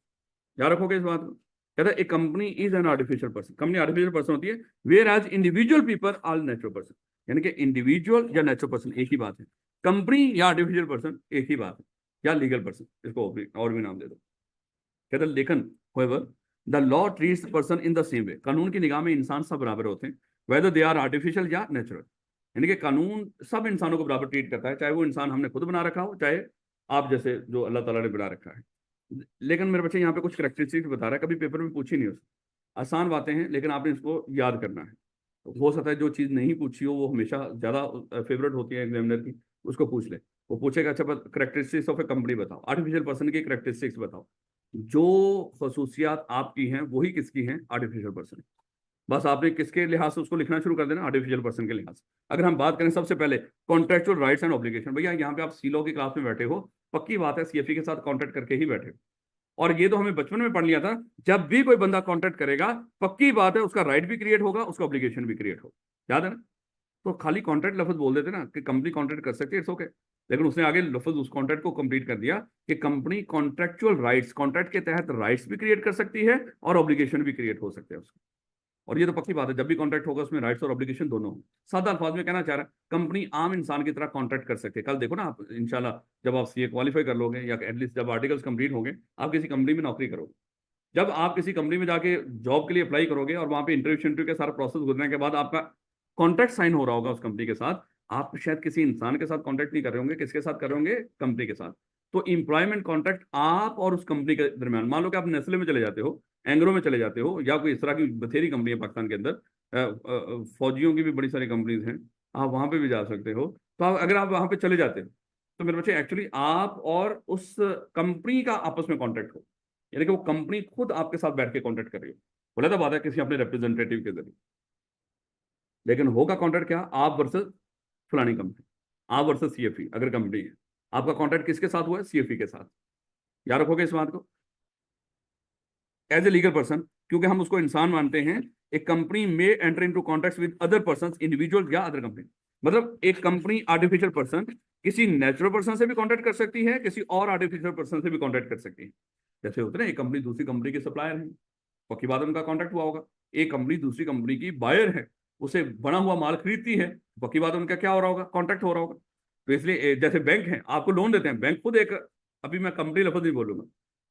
याद रखोगे इस बात को। कहता है a company is an artificial person, company artificial person होती है, whereas individual people are natural person. यानी कि इंडिविजुअल या नेचुरल पर्सन एक ही बात है, कंपनी या आर्टिफिशियल पर्सन एक ही बात है, या लीगल पर्सन, इसको और भी नाम दे दो। कहता है लेकिन however the law treats person in the same way, कानून की निगाह में इंसान सब बराबर होते हैं, वेदर दे आर आर्टिफिशियल या नेचुरल। यानी कि कानून सब इंसानों को बराबर ट्रीट करता है, चाहे वो इंसान हमने खुद बना रखा हो, चाहे आप जैसे जो अल्लाह ताला ने बना रखा है। लेकिन मेरे बच्चे यहाँ पे कुछ करेक्टरिस्टिक्स बता रहा है, कभी पेपर में पूछी नहीं उसको। आसान बातें हैं लेकिन आपने इसको याद करना है। तो हो सकता है जो चीज़ नहीं पूछी हो वो हमेशा ज़्यादा फेवरेट होती है एग्जामिनर की, उसको पूछ ले। वो पूछेगा अच्छा करेक्टरिस्टिक्स ऑफ ए कंपनी बताओ, आर्टिफिशियल पर्सन की करेक्टरिस्टिक्स बताओ, जो खसूसियात आपकी हैं वही किसकी हैं, आर्टिफिशियल पर्सन। बस आपने किसके लिहाज से उसको लिखना शुरू कर देना, आर्टिफिशियल पर्सन के लिहाज से। अगर हम बात करें सबसे पहले कॉन्ट्रेक्चुअल राइट्स एंड ऑब्लिगेशन, भैया यहाँ पे आप सीलो की क्लास में बैठे हो, पक्की बात है सीएफई के साथ कॉन्ट्रैक्ट करके ही बैठे हो। और ये तो हमें बचपन में पढ़ लिया था, जब भी कोई बंदा कॉन्ट्रैक्ट करेगा पक्की बात है उसका राइट भी क्रिएट होगा, उसका ऑब्लिगेशन भी क्रिएट होगा। याद है ना। तो खाली कॉन्ट्रैक्ट लफ्ज बोल देते ना कि कंपनी कॉन्ट्रैक्ट कर सकती है, इट्स ओके, लेकिन उसने आगे लफ्ज उस कॉन्ट्रैक्ट को कंप्लीट कर दिया कि कंपनी कॉन्ट्रेक्चुअल राइट्स, कॉन्ट्रैक्ट के तहत राइट्स भी क्रिएट कर सकती है और ऑब्लिगेशन भी क्रिएट हो सकते हैं उसको। और ये तो पक्की बात है, जब भी कॉन्ट्रैक्ट होगा उसमें राइट्स और ऑब्लिगेशन दोनों हो। सादा अल्फाज में कहना चाह रहा है कंपनी आम इंसान की तरह कॉन्ट्रैक्ट कर सकते हैं। कल देखो ना आप इंशाल्लाह जब आप सीए क्वालिफाई कर लोगे या एटलीस्ट जब आर्टिकल्स कंप्लीट होंगे, आप किसी कंपनी में नौकरी करोगे, जब आप किसी कंपनी में जाके जॉब के लिए अप्लाई करोगे और वहां पे इंटरव्यू के सारा प्रोसेस गुजरने के बाद आपका कॉन्ट्रैक्ट साइन हो रहा होगा उस कंपनी के साथ, आप शायद किसी इंसान के साथ कॉन्ट्रैक्ट नहीं कर रहे होंगे, किसके साथ कर रहे होंगे, कंपनी के साथ। तो एम्प्लॉयमेंट कॉन्ट्रैक्ट आप और उस कंपनी के दरमियान, मान लो कि आप नेस्ले में चले जाते हो, एंग्रो में चले जाते हो, या कोई इस तरह की बथेरी कंपनी है पाकिस्तान के अंदर, फौजियों की भी बड़ी सारी कंपनीज हैं, आप वहां पे भी जा सकते हो। तो अगर आप वहां पे चले जाते हो तो मेरे बच्चे एक्चुअली आप और उस कंपनी का आपस में कॉन्ट्रैक्ट हो, यानी कि वो कंपनी खुद आपके साथ बैठ के कॉन्ट्रैक्ट कर रही हो। बोला था बात है किसी अपने रिप्रेजेंटेटिव के जरिए, लेकिन होगा कॉन्ट्रैक्ट क्या, आप वर्सेस फलानी कंपनी, आप वर्सेस सीएफई अगर कंपनी है, आपका कॉन्ट्रैक्ट किसके साथ हुआ है, सीएफई के साथ। याद रखोगे इस बात को। एज ए लीगल पर्सन, क्योंकि हम उसको इंसान मानते हैं, एक कंपनी में enter into contracts with other person, individual या अदर कंपनी। मतलब एक कंपनी आर्टिफिशियल पर्सन किसी नेचुरल पर्सन से भी कॉन्ट्रैक्ट कर सकती है, किसी और आर्टिफिशियल पर्सन से भी कॉन्ट्रैक्ट कर सकती है। जैसे होते ना एक कंपनी दूसरी कंपनी के सप्लायर है, पक्की बात उनका कॉन्ट्रैक्ट हुआ होगा। एक कंपनी दूसरी कंपनी की बायर है, उसे बना हुआ माल खरीदती है, पक्की बात उनका क्या हो रहा होगा, कॉन्ट्रैक्ट हो रहा होगा। तो इसलिए जैसे बैंक है आपको लोन देते हैं, बैंक खुद एक, अभी मैं कंपनी लफ्ज नहीं बोलूंगा,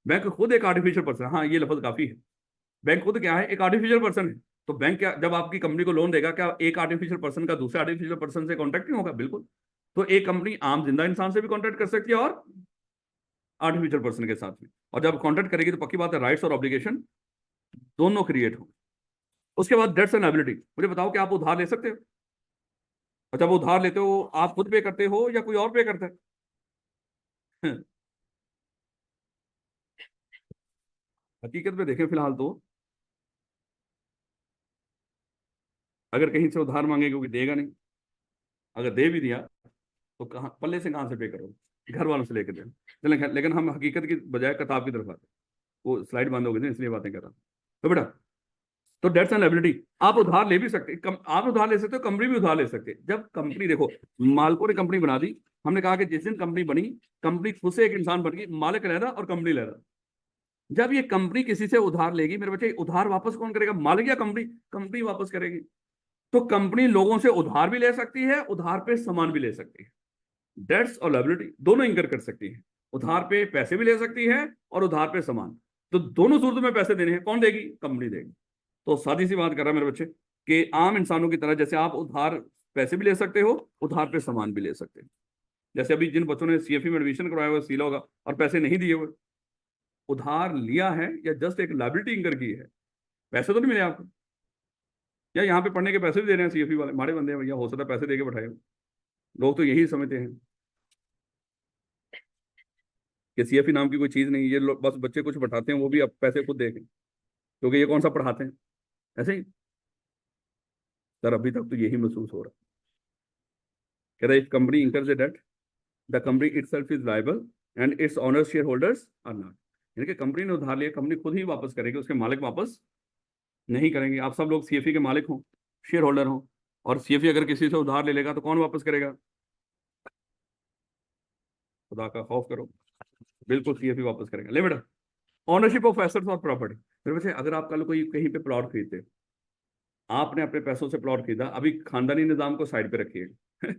बैंक खुद एक आर्टिफिशियल पर्सन, हाँ ये लफ्ज काफी है, बैंक खुद क्या है, एक आर्टिफिशियल पर्सन है। तो बैंक क्या जब आपकी कंपनी को लोन देगा, क्या एक आर्टिफिशियल पर्सन का दूसरे आर्टिफिशियल पर्सन से कॉन्ट्रैक्ट नहीं होगा, बिल्कुल। तो एक कंपनी आम जिंदा इंसान से भी कॉन्ट्रैक्ट कर सकती है और आर्टिफिशियल पर्सन के साथ भी। और जब कॉन्ट्रैक्ट करेगी तो पक्की बात है राइट्स और ऑब्लिगेशन दोनों क्रिएट हो। उसके बाद डेट्स एंड लायबिलिटी, मुझे बताओ कि आप उधार ले सकते हो, और जब उधार लेते हो आप खुद पे करते हो या कोई और पे करता है। हकीकत में देखें फिलहाल तो अगर कहीं से उधार मांगेगा कोई देगा नहीं, अगर दे भी दिया तो कहाँ पल्ले से कहाँ से पे करोगे, घर वालों से लेकर दे। चलें लेकिन हम हकीकत की बजाय किताब की तरफ आते हैं, वो स्लाइड बंद हो गई थी इसलिए बातें कर रहा हूँ। तो बेटा, तो डेट्स एंड लायबिलिटी, आप उधार ले भी सकते, आप उधार ले सकते हो, कंपनी भी उधार ले सकते हैं। जब कंपनी देखो, मालिकों ने कंपनी बना दी, हमने कहा कि जिस दिन कंपनी बनी, कंपनी खुद से एक इंसान बन गई, मालिक लहदा और कंपनी लहदा। जब ये कंपनी किसी से उधार लेगी मेरे बच्चे, उधार वापस कौन करेगा, मालिक या कंपनी, कंपनी वापस करेगी। तो कंपनी लोगों से उधार भी ले सकती है, उधार पे सामान भी ले सकती है, डेट्स और लायबिलिटी दोनों इंकर कर सकती है। उधार पे पैसे भी ले सकती है और उधार पे सामान, तो दोनों सूरतों में पैसे देने हैं, कौन देगी, कंपनी देगी। तो सादी सी बात कर रहा है मेरे बच्चे कि आम इंसानों की तरह जैसे आप उधार पैसे भी ले सकते हो, उधार पे सामान भी ले सकते हो। जैसे अभी जिन बच्चों ने सीएफई में एडमिशन करवाया हुआ सीला होगा और पैसे नहीं दिए हुए, उधार लिया है या जस्ट एक लायबिलिटी इंकर की है, पैसे तो नहीं मिले आपको। या यहाँ पे पढ़ने के पैसे भी दे रहे हैं सीएफई वाले, हमारे बंदे हैं भैया, हो सकता है पैसे दे के बैठाए हो। लोग तो यही समझते हैं कि सीएफई नाम की कोई चीज नहीं, ये लोग बस बच्चे कुछ बैठाते हैं, वो भी अब पैसे खुद देखें, क्योंकि ये कौन सा पढ़ाते हैं, ऐसे ही। सर अभी तक तो यही महसूस हो रहा है। कह रहा है if company incurs a debt, the company itself is liable and its owners shareholders are not. यानी कि कंपनी ने उधार लिया, कंपनी खुद ही वापस करेगी, उसके मालिक वापस नहीं करेंगे। आप सब लोग सीएफई के मालिक हो, शेयर होल्डर हो, और सीएफई अगर किसी से उधार ले लेगा तो कौन वापस करेगा, खुदा का खौफ करो, बिल्कुल सीएफई वापस करेंगे। ले बेटा, ओनरशिप ऑफ एसेट्स और प्रॉपर्टी। मेरे बच्चे अगर आप कल कोई कहीं पे प्लॉट खरीदते, आपने अपने पैसों से प्लॉट खरीदा, अभी खानदानी निजाम को साइड पे रखिएगा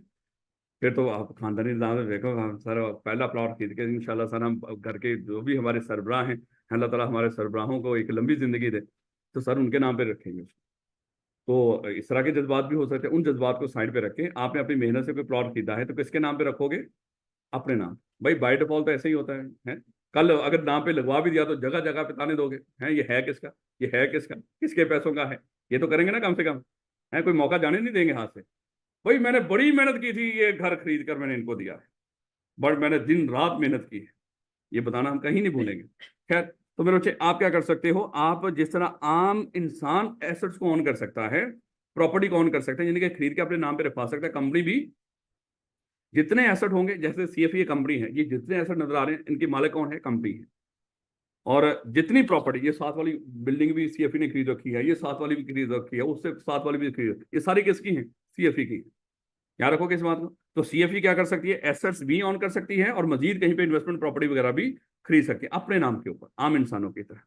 फिर तो आप खानदानी निजाम में देखो, हम सर पहला प्लॉट खरीद के इंशाल्लाह सर हम घर के जो भी हमारे सरबराह हैं, अल्लाह ताला हमारे सरबराहों को एक लंबी जिंदगी दे, तो सर उनके नाम पे रखेंगे उसको। तो इस तरह के जज्बात भी हो सकते हैं, उन जज्बात को साइड पे रखें। आपने अपनी मेहनत से कोई प्लॉट खरीदा है तो किसके नाम पे रखोगे? अपने नाम। भाई बाय डिफॉल्ट तो ऐसे ही होता है? कल अगर नाम पे लगवा भी दिया तो जगह जगह पे ताने दोगे, हैं ये है किसका, ये है किसका, किसके पैसों का है? ये तो करेंगे ना कम से कम, है कोई मौका जाने नहीं देंगे हाथ से। भाई मैंने बड़ी मेहनत की थी, ये घर खरीद कर मैंने इनको दिया है, बट मैंने दिन रात मेहनत की है, ये बताना हम कहीं नहीं भूलेंगे। खैर, तो मेरे बच्चे आप क्या कर सकते हो, आप जिस तरह आम इंसान एसेट्स को ऑन कर सकता है, प्रॉपर्टी को ऑन कर सकते हैं, यानी कि खरीद के अपने नाम पे रखवा सकता है, कंपनी भी जितने एसेट होंगे, जैसे सीएफई कंपनी है, ये जितने एसेट नजर आ रहे हैं इनकी मालिक कौन है? कंपनी है। और जितनी प्रॉपर्टी, ये साथ वाली बिल्डिंग भी सीएफई ने खरीद रखी है, ये साथ वाली भी खरीद रखी है, उससे साथ वाली भी खरीद, ये सारी किसकी है? सीएफई की। याद रखोगे इस बात को। तो सीएफई क्या कर सकती है? एसेट्स भी ऑन कर सकती है और मजीद कहीं पे इन्वेस्टमेंट प्रॉपर्टी वगैरह भी खरीद सकती है अपने नाम के ऊपर, आम इंसानों की तरह।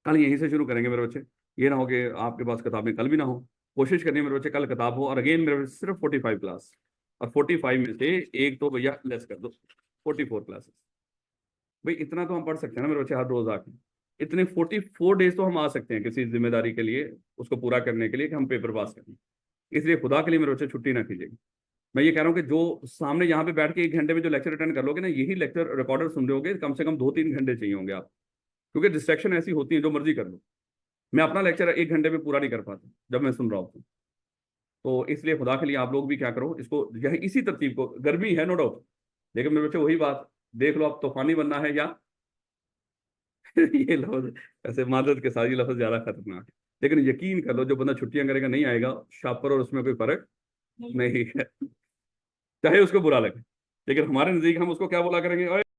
कल यहीं से शुरू करेंगे मेरे बच्चे, ये ना हो कि आपके पास किताबें कल भी ना हो। कोशिश करनी है मेरे बच्चे कल किताब हो, और अगेन मेरे बच्चे सिर्फ 45 क्लास, और 45 में से एक तो भैया लेस कर दो, 44 क्लासेस। भाई इतना तो हम पढ़ सकते हैं ना मेरे बच्चे हर रोज आके, इतने 44 डेज तो हम आ सकते हैं किसी जिम्मेदारी के लिए, उसको पूरा करने के लिए कि हम पेपर पास करें। इसलिए खुदा के लिए मेरे बच्चे छुट्टी ना कीजिएगा। मैं ये कह रहा हूँ कि जो सामने यहाँ पे बैठ के 1 घंटे में जो लेक्चर अटेंड कर लोगे ना, यही लेक्चर रिकॉर्डर सुन रहे होगे, कम से कम 2-3 घंटे चाहिए होंगे आप, क्योंकि डिस्ट्रैक्शन ऐसी होती है, जो मर्जी कर लो। मैं अपना लेक्चर 1 घंटे में पूरा नहीं कर पाता जब मैं सुन रहा हूँ। तो इसलिए खुदा के लिए आप लोग भी क्या करो, इसको यही इसी तरतीब को, गर्मी है नो डाउट, लेकिन मेरे बच्चे वही बात देख लो, आप तूफानी बनना है या ये लफ्ज ऐसे मादत के साथ ये लफ्ज ज्यादा खतरनाक है, लेकिन यकीन कर लो जो बंदा छुट्टियां करेगा नहीं आएगा शापर, और उसमें कोई फर्क नहीं है, चाहे उसको बुरा लगे। लेकिन हमारे नजदीक हम उसको क्या बोला करेंगे?